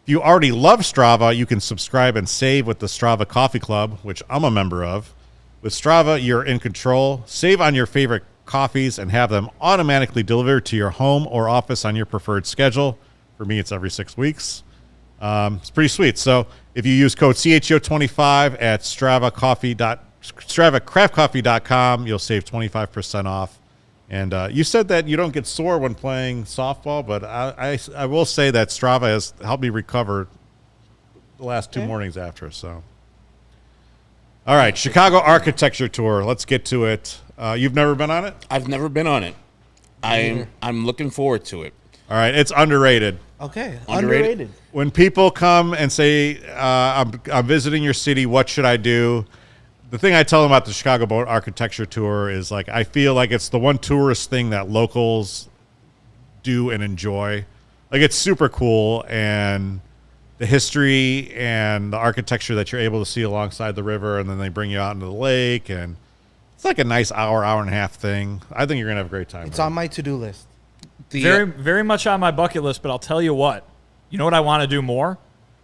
If you already love Strava, you can subscribe and save with the Strava Coffee Club, which I'm a member of. With Strava, you're in control. Save on your favorite coffees and have them automatically delivered to your home or office on your preferred schedule. For me, it's every 6 weeks. It's pretty sweet. So if you use code CHGO25 at StravaCraftCoffee.com, you'll save 25% off. And you said that you don't get sore when playing softball, but I will say that Strava has helped me recover the last 2 mornings after. So All right, Chicago Architecture Tour. Let's get to it. You've never been on it? I've never been on it. I'm looking forward to it. All right, it's underrated. Okay, Underrated? underrated. When people come and say, I'm visiting your city, what should I do? The thing I tell them about the Chicago Boat Architecture Tour is, like, I feel like it's the one tourist thing that locals do and enjoy. Like, it's super cool, and the history and the architecture that you're able to see alongside the river, and then they bring you out into the lake, and it's like a nice hour and a half thing. I think you're going to have a great time. It's on my to-do list. Very, very much on my bucket list, but I'll tell you what. You know what I want to do more?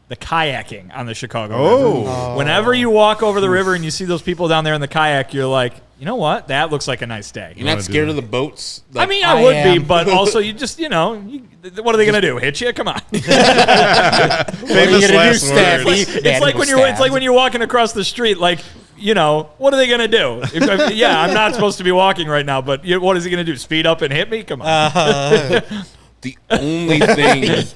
The kayaking on the Chicago River. Whenever you walk over the river and you see those people down there in the kayak, you're like, you know what? That looks like a nice day. You're not scared of the boats? I mean, I would be, but also you just, what are they going to do? Hit you? Come on. Famous gonna last do, words. Steph? It's like when you're walking across the street, like, what are they going to do? I'm not supposed to be walking right now, but what is he going to do? Speed up and hit me? Come on. The only thing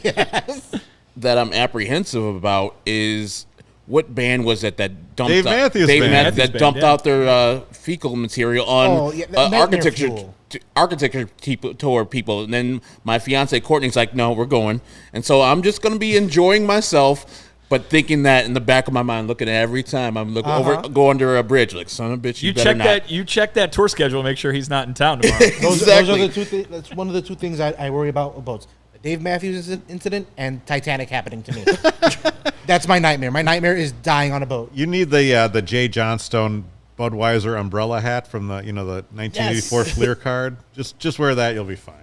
that I'm apprehensive about is what band was it that dumped Dave Matthews Band. that dumped out their fecal material on architecture tour people, and then my fiance Courtney's like, "No, we're going," and so I'm just going to be enjoying myself. But thinking that in the back of my mind, looking at every time I'm looking go under a bridge, like, son of a bitch, you better not. You check that tour schedule, make sure he's not in town tomorrow. Those are the two things. That's one of the two things I worry about with boats: the Dave Matthews incident and Titanic happening to me. That's my nightmare. My nightmare is dying on a boat. You need the Jay Johnstone Budweiser umbrella hat from the 1984 Fleer card. Just wear that, you'll be fine.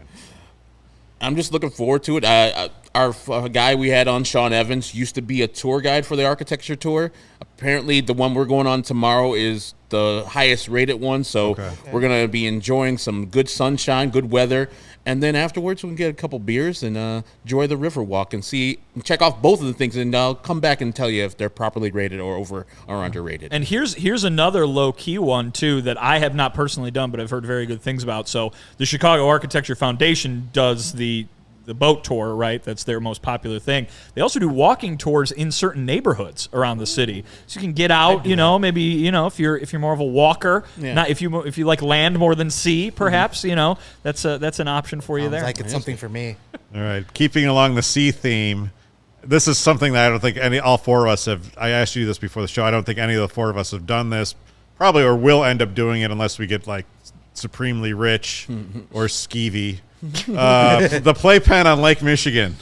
I'm just looking forward to it. Our guy we had on, Sean Evans, used to be a tour guide for the architecture tour. Apparently, the one we're going on tomorrow is the highest rated one, so we're going to be enjoying some good sunshine, good weather, and then afterwards we can get a couple beers and enjoy the river walk and check off both of the things, and I'll come back and tell you if they're properly rated or over or underrated. And here's another low-key one, too, that I have not personally done, but I've heard very good things about. So the Chicago Architecture Foundation does the boat tour, right? That's their most popular thing. They also do walking tours in certain neighborhoods around the city, so you can get out. Maybe if you're more of a walker, not if you like land more than sea, perhaps. That's an option for you there. Like it's something for me. All right, keeping along the sea theme. This is something that I don't think all four of us have. I asked you this before the show. I don't think any of the four of us have done this, probably, or will end up doing it unless we get like supremely rich or skeevy. The playpen on Lake Michigan.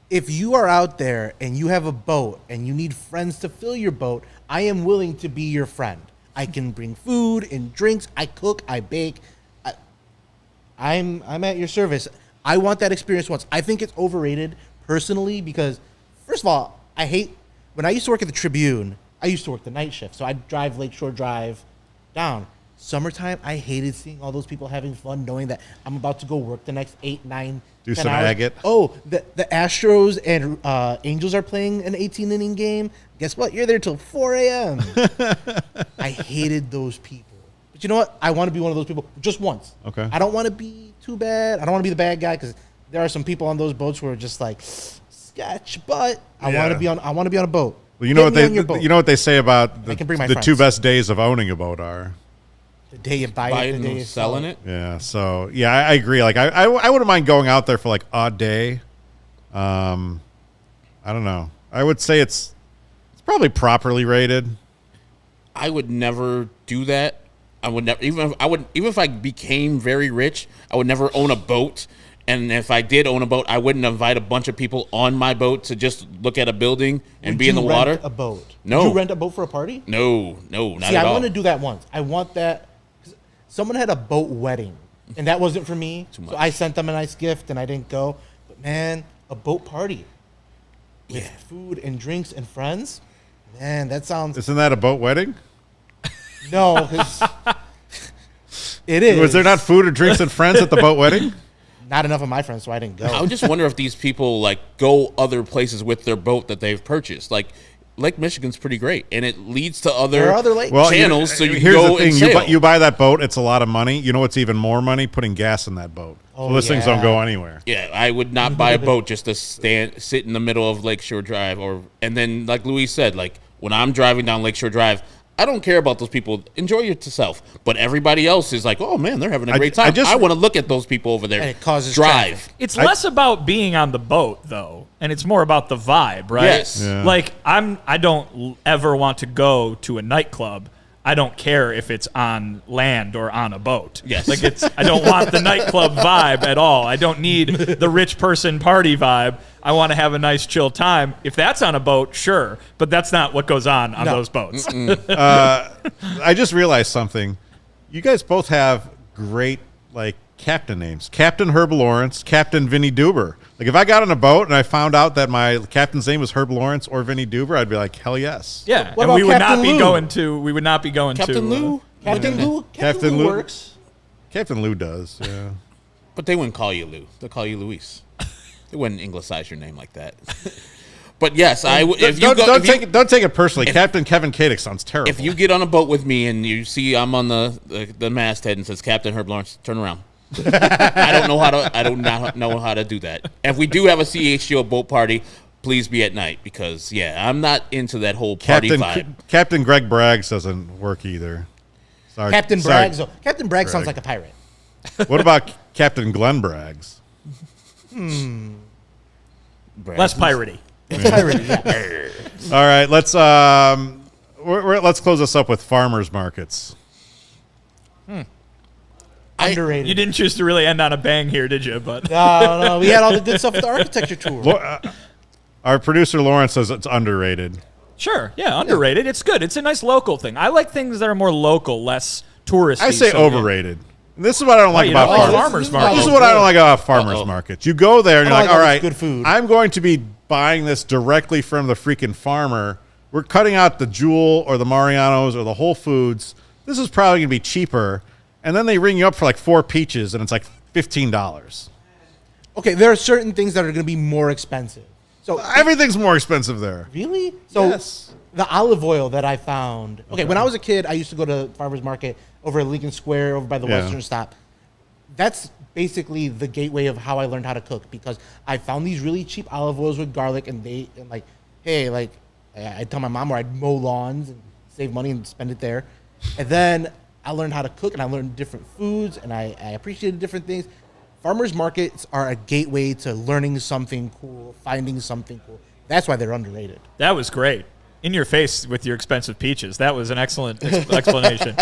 If you are out there and you have a boat and you need friends to fill your boat, I am willing to be your friend. I can bring food and drinks. I cook. I bake. I'm at your service. I want that experience once. I think it's overrated personally because, first of all, I hate when I used to work at the Tribune. I used to work the night shift, so I'd drive Lakeshore Drive down. Summertime, I hated seeing all those people having fun, knowing that I'm about to go work the next 8, 9, Do 10 some hours. agate. Oh, the Astros and Angels are playing an 18-inning game. Guess what? You're there till 4 a.m. I hated those people. But you know what? I want to be one of those people just once. Okay. I don't want to be too bad. I don't want to be the bad guy because there are some people on those boats who are just like sketch. But I want to be on. I want to be on a boat. Well, you know what they say about I can bring my the friends. 2 best days of owning a boat are. The day you buy it, the day you sell selling it. it. Yeah, so I agree. Like I wouldn't mind going out there for like a day. I don't know. I would say it's probably properly rated. I would never do that. I would never, even if I became very rich, I would never own a boat. And if I did own a boat, I wouldn't invite a bunch of people on my boat to just look at a building and be in the water. A boat? No. Would you rent a boat for a party? No, not See, at I all. want to do that once. I want that. 'Cause someone had a boat wedding, and that wasn't for me. So I sent them a nice gift, and I didn't go. But man, a boat party with food and drinks and friends. Man, that sounds. Isn't that a boat wedding? No, 'cause it is. Was there not food or drinks and friends at the boat wedding? Not enough of my friends, so I didn't go. I would just wonder if these people like go other places with their boat that they've purchased. Like Lake Michigan's pretty great, and it leads to There are other other lakes. Well, channels. So you can here's go the thing: and sail. you buy that boat, it's a lot of money. You know what's even more money? Putting gas in that boat. So those things don't go anywhere. Yeah, I would not buy a boat just to sit in the middle of Lakeshore Drive, and then like Luis said, like when I'm driving down Lakeshore Drive, I don't care about those people. Enjoy yourself. But everybody else is like, oh, man, they're having a great time. I I want to look at those people over there. And it causes drive. traffic. It's less about being on the boat, though, and it's more about the vibe, right? Yes. Yeah. Like, I don't ever want to go to a nightclub. I don't care if it's on land or on a boat. Yes. Like, I don't want the nightclub vibe at all. I don't need the rich person party vibe. I want to have a nice chill time. If that's on a boat, sure, but that's not what goes on those boats. I just realized something. You guys both have great captain names. Captain Herb Lawrence, Captain Vinnie Duber. Like if I got on a boat and I found out that my captain's name was Herb Lawrence or Vinnie Duber, I'd be like, hell yes. Yeah, What and about we would Captain not be Lou? going to. We would not be going Captain to. Lou? Captain Lou works. Captain Lou does, yeah. But they wouldn't call you Lou. They'll call you Luis. They wouldn't Englishise your name like that. But yes, I would. Don't take it personally. Captain Kevin Kaduk sounds terrible. If you get on a boat with me and you see I'm on the masthead and says Captain Herb Lawrence, turn around. I do not know how to do that. If we do have a CHGO boat party, please be at night because I'm not into that whole party vibe. Captain Greg Braggs doesn't work either. Sorry. Captain Sorry. Braggs. Captain Braggs sounds like a pirate. What about Captain Glenn Braggs? Less piratey. It's pirate. Yeah. All right, let's let's close this up with farmers markets. Underrated. You didn't choose to really end on a bang here, did you? But No, we had all the good stuff with the architecture tour. Our producer Lawrence says it's underrated. sure, yeah, underrated. It's good. It's a nice local thing. I like things that are more local, less touristy. I say so, overrated. And this is what I don't like you about don't like farmers. farmers This markets. This is what I don't like about farmers markets. You go there and you're I like, don't all like right, good food. I'm going to be buying this directly from the freaking farmer. We're cutting out the Jewel or the Mariano's or the Whole Foods. This is probably going to be cheaper. And then they ring you up for like 4 peaches and it's like $15. Okay, there are certain things that are going to be more expensive. So Everything's more expensive there. really? So Yes. the olive oil that I found. Okay, when I was a kid, I used to go to farmers market over at Lincoln Square, over by the Yeah. Western Stop. That's basically the gateway of how I learned how to cook because I found these really cheap olive oils with garlic, and I'd tell my mom where I'd mow lawns and save money and spend it there, and then I learned how to cook and I learned different foods and I appreciated different things. Farmers markets are a gateway to learning something cool, finding something cool. That's why they're underrated. That was great. In your face with your expensive peaches. That was an excellent explanation.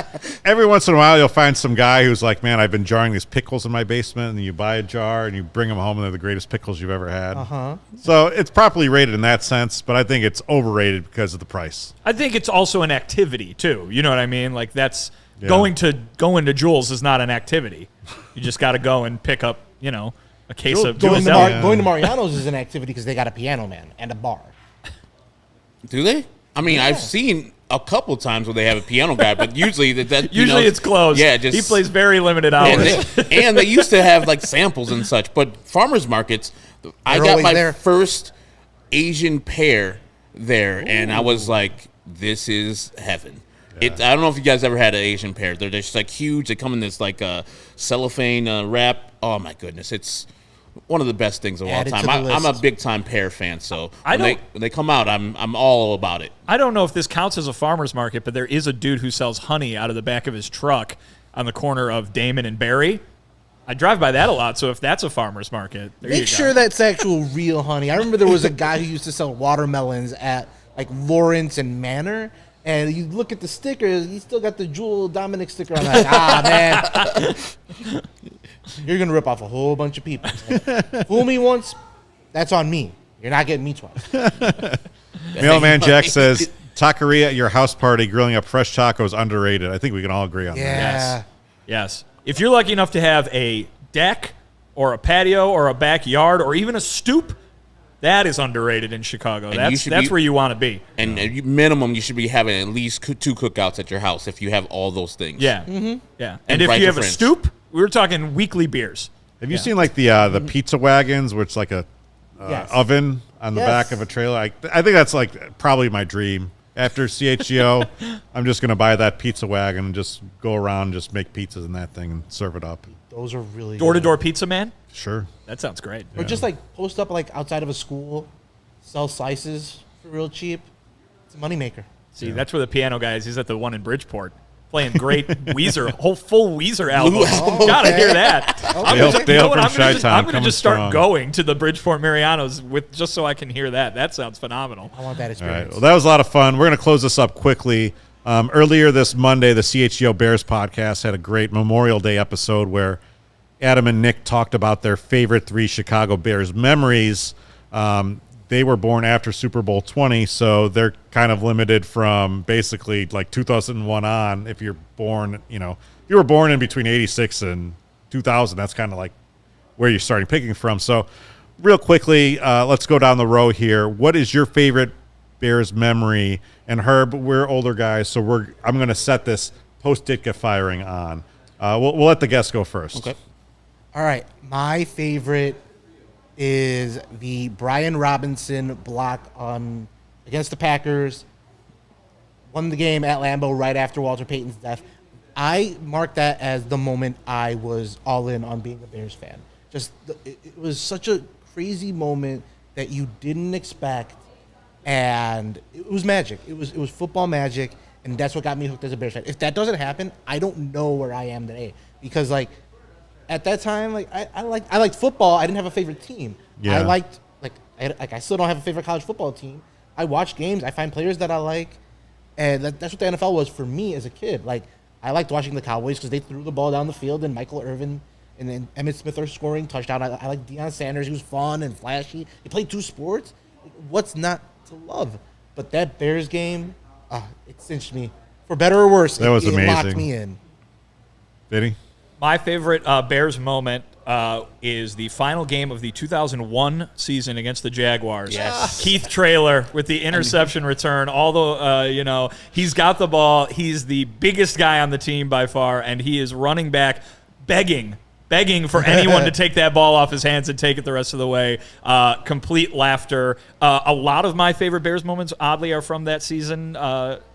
Every once in a while, you'll find some guy who's like, man, I've been jarring these pickles in my basement. And you buy a jar and you bring them home and they're the greatest pickles you've ever had. Uh-huh. So it's properly rated in that sense, but I think it's overrated because of the price. I think it's also an activity too. You know what I mean? Like that's Yeah. going to Jules is not an activity. You just got to go and pick up, a case of Going to, Jules. going to Mariano's is an activity because they got a piano man and a bar. Do they? I mean, I've seen a couple times where they have a piano guy, but usually Usually it's closed. Yeah, he plays very limited hours. and they used to have like samples and such. But farmers markets, I They're got always my there. first Asian pear there, and I was like, "This is heaven." I don't know if you guys ever had an Asian pear. They're just like huge. They come in this like cellophane wrap. Oh my goodness, it's one of the best things of all Add it time. to the I'm a list. big time pear fan, so I when they come out, I'm all about it. I don't know if this counts as a farmer's market, but there is a dude who sells honey out of the back of his truck on the corner of Damon and Barry. I drive by that a lot, so if that's a farmer's market, there you Make go. sure that's actual real honey. I remember there was a guy who used to sell watermelons at like Lawrence and Manor, and you look at the stickers, he still got the Jewel Dominic sticker on. Like, man, you're gonna rip off a whole bunch of people. Like, fool me once, that's on me. You're not getting me twice. Mailman Jack says, taqueria at your house party, grilling up fresh tacos, underrated. I think we can all agree on that. Yeah. Yes. If you're lucky enough to have a deck or a patio or a backyard or even a stoop, that is underrated in Chicago. That's where you want to be. And minimum, you should be having at least 2 cookouts at your house if you have all those things. Yeah. Mm-hmm. Yeah. And And if invite you your have a friends. stoop, we were talking weekly beers. Have you seen like the pizza wagons, where it's like a Yes. oven on the Yes. back of a trailer? I think that's like probably my dream. After CHGO, I'm just going to buy that pizza wagon and just go around and just make pizzas in that thing and serve it up. Those are really Door-to-door pizza man? Sure. That sounds great. Or just like post up like outside of a school, sell slices for real cheap. It's a moneymaker. See, that's where the piano guy is. He's at the one in Bridgeport. Playing great Weezer, whole full Weezer album. Gotta hear that. Dale from I'm Chi-Town gonna coming just start strong. going to the Bridgeport Marianos just so I can hear that. That sounds phenomenal. I want that All experience. right. Well, that was a lot of fun. We're going to close this up quickly. Earlier this Monday, the CHGO Bears podcast had a great Memorial Day episode where Adam and Nick talked about their favorite 3 Chicago Bears memories. They were born after Super Bowl 20, so they're kind of limited from basically like 2001 on. If you're born, if you were born in between 86 and 2000, that's kind of like where you're starting picking from. So real quickly, let's go down the row here. What is your favorite Bears memory? And Herb, we're older guys, so I'm going to set this post-Ditka firing on. We'll let the guests go first. Okay. All right. My favorite is the Brian Robinson block against the Packers. Won the game at Lambeau right after Walter Payton's death. I marked that as the moment I was all in on being a Bears fan. It was such a crazy moment that you didn't expect, and it was magic. It was football magic, and that's what got me hooked as a Bears fan. If that doesn't happen, I don't know where I am today, because at that time, I liked football. I didn't have a favorite team. Yeah. I still don't have a favorite college football team. I watch games. I find players that I like, and that's what the NFL was for me as a kid. I liked watching the Cowboys because they threw the ball down the field, and Michael Irvin and then Emmitt Smith are scoring touchdown. I like Deion Sanders. He was fun and flashy. He played 2 sports. What's not to love? But that Bears game, it cinched me. For better or worse, That was it amazing. locked me in. Vinnie? My favorite Bears moment is the final game of the 2001 season against the Jaguars. Yes. Keith Traylor with the interception return. Although, he's got the ball. He's the biggest guy on the team by far, and he is running back begging for anyone to take that ball off his hands and take it the rest of the way. Complete laughter. A lot of my favorite Bears moments, oddly, are from that season,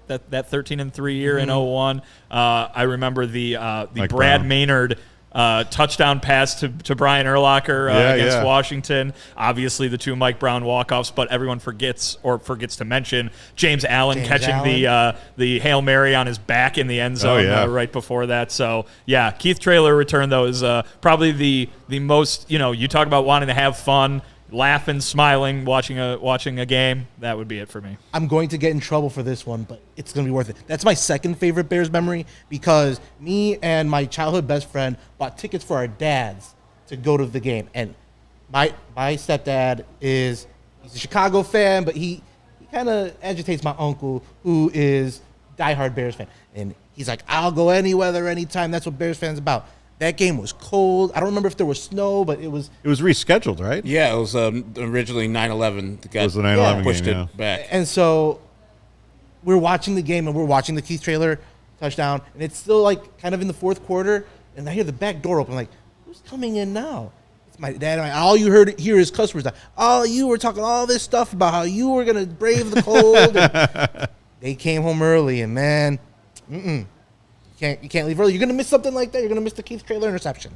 that 13-3 year in 01. I remember the Mike Brad Brown. Maynard touchdown pass to Brian Urlacher against Washington. Obviously, the 2 Mike Brown walk-offs, but everyone forgets to mention James Allen catching the Hail Mary on his back in the end zone right before that. So, yeah, Keith Traylor return, though, is probably the most, you talk about wanting to have fun, laughing, smiling, watching a game. That would be it for me. I'm going to get in trouble for this one, but it's going to be worth it. That's my second favorite Bears memory because me and my childhood best friend bought tickets for our dads to go to the game. And my stepdad he's a Chicago fan, but he kind of agitates my uncle, who is diehard Bears fan. And he's like, I'll go any weather, anytime. That's what Bears fans about. That game was cold. I don't remember if there was snow, but it was rescheduled, right? Yeah, it was originally 9/11. It was the 9/11 pushed game, it back. And so we're watching the game, and we're watching the Keith Traylor touchdown, and it's still kind of in the fourth quarter, and I hear the back door open. I'm like, who's coming in now? It's my dad. And all you hear is customers. You were talking all this stuff about how you were gonna brave the cold. And they came home early, and man, you can't leave early. You're gonna miss something like that. You're gonna miss the Keith Traylor interception.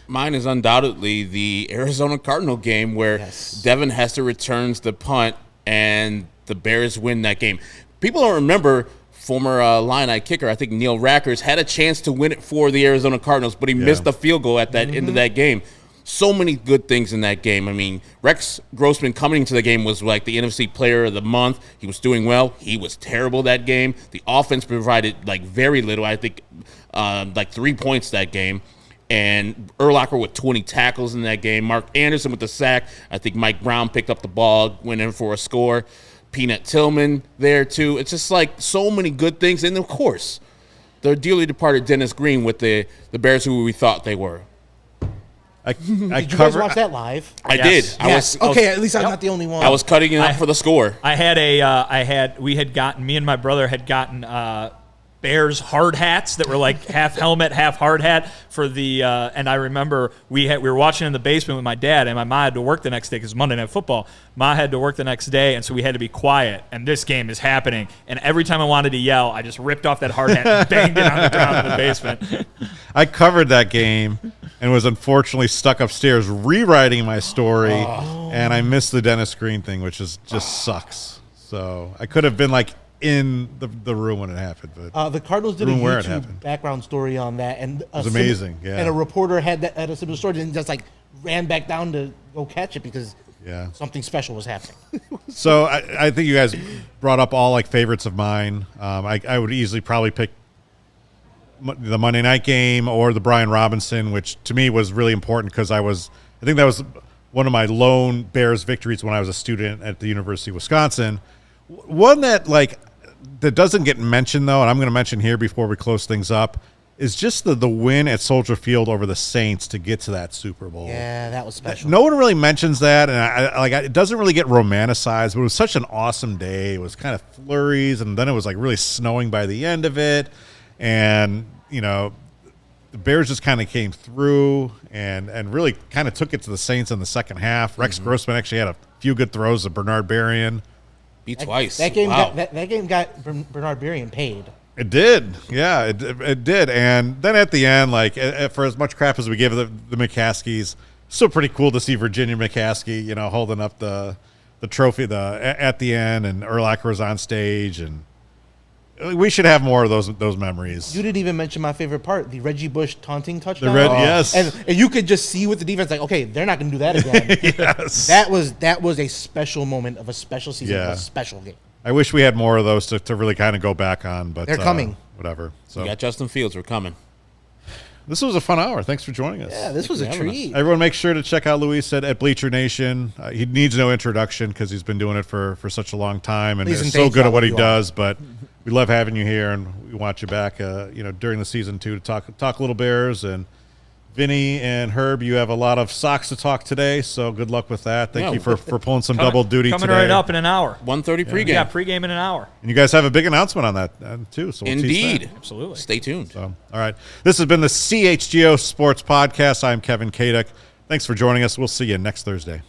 Mine is undoubtedly the Arizona Cardinal game where Devin Hester returns the punt and the Bears win that game. People don't remember former Illini kicker, I think Neil Rackers, had a chance to win it for the Arizona Cardinals, but he missed the field goal at that end of that game. So many good things in that game. I mean, Rex Grossman coming into the game was like the NFC Player of the Month. He was doing well. He was terrible that game. The offense provided very little. I think 3 points that game. And Urlacher with 20 tackles in that game. Mark Anderson with the sack. I think Mike Brown picked up the ball, went in for a score. Peanut Tillman there too. It's just so many good things. And of course, the dearly departed Dennis Green with the Bears who we thought they were. Did you guys watch that live? I did. Yes. At least I'm not the only one. I was cutting it up for the score. Me and my brother had gotten Bears hard hats that were half helmet, half hard hat for the. And I remember we were watching in the basement with my dad, and my mom had to work the next day because Monday Night Football. Ma had to work the next day, and so we had to be quiet. And this game is happening, and every time I wanted to yell, I just ripped off that hard hat and banged it on the ground in the basement. I covered that game and was unfortunately stuck upstairs rewriting my story, and I missed the Dennis Green thing, which just sucks. So I could have been in the room when it happened. But The Cardinals did a room where it YouTube happened. background story on that, and it was amazing, yeah. And a reporter had a similar story and just like ran back down to go catch it because Yeah. something special was happening. So I think you guys brought up all like favorites of mine. I would easily probably pick the Monday night game or the Brian Robinson, which to me was really important because I think that was one of my lone Bears victories when I was a student at the University of Wisconsin. One that doesn't get mentioned though, and I'm going to mention here before we close things up, is just the win at Soldier Field over the Saints to get to that Super Bowl. Yeah, that was special. No one really mentions that, and it doesn't really get romanticized. But it was such an awesome day. It was kind of flurries, and then it was like really snowing by the end of it, and the Bears just kind of came through and really kind of took it to the Saints in the second half. Rex Grossman actually had a few good throws to Bernard Berrien. Beat twice. That game Wow. that game got Bernard Berrien paid. It did, yeah, it did. And then at the end, for as much crap as we give the McCaskies, still pretty cool to see Virginia McCaskey, holding up the trophy at the end, and Urlacher was on stage, and we should have more of those memories. You didn't even mention my favorite part, the Reggie Bush taunting touchdown. Yes, and you could just see with the defense, like, okay, they're not going to do that again. yes, That was a special moment of a special season, of a special game. I wish we had more of those to really kind of go back on, but They're coming. Whatever. So We got Justin Fields. We're coming. this was a fun hour. Thanks for joining us. Yeah, this was a treat. Everyone, make sure to check out Luis at Bleacher Nation. He needs no introduction because he's been doing it for such a long time, and Please is and so thank good you at what he all. does. But we love having you here, and we want you back. During the season too, to talk little Bears. And Vinnie and Herb, you have a lot of Sox to talk today, so good luck with that. Thank Yeah. you for pulling some double duty coming today. right up in an hour. 1:30 pregame. Yeah, pregame in an hour. And you guys have a big announcement on that too. So we'll tease Indeed. that. Absolutely. Stay tuned. So, all right. This has been the CHGO Sports Podcast. I'm Kevin Kaduk. Thanks for joining us. We'll see you next Thursday.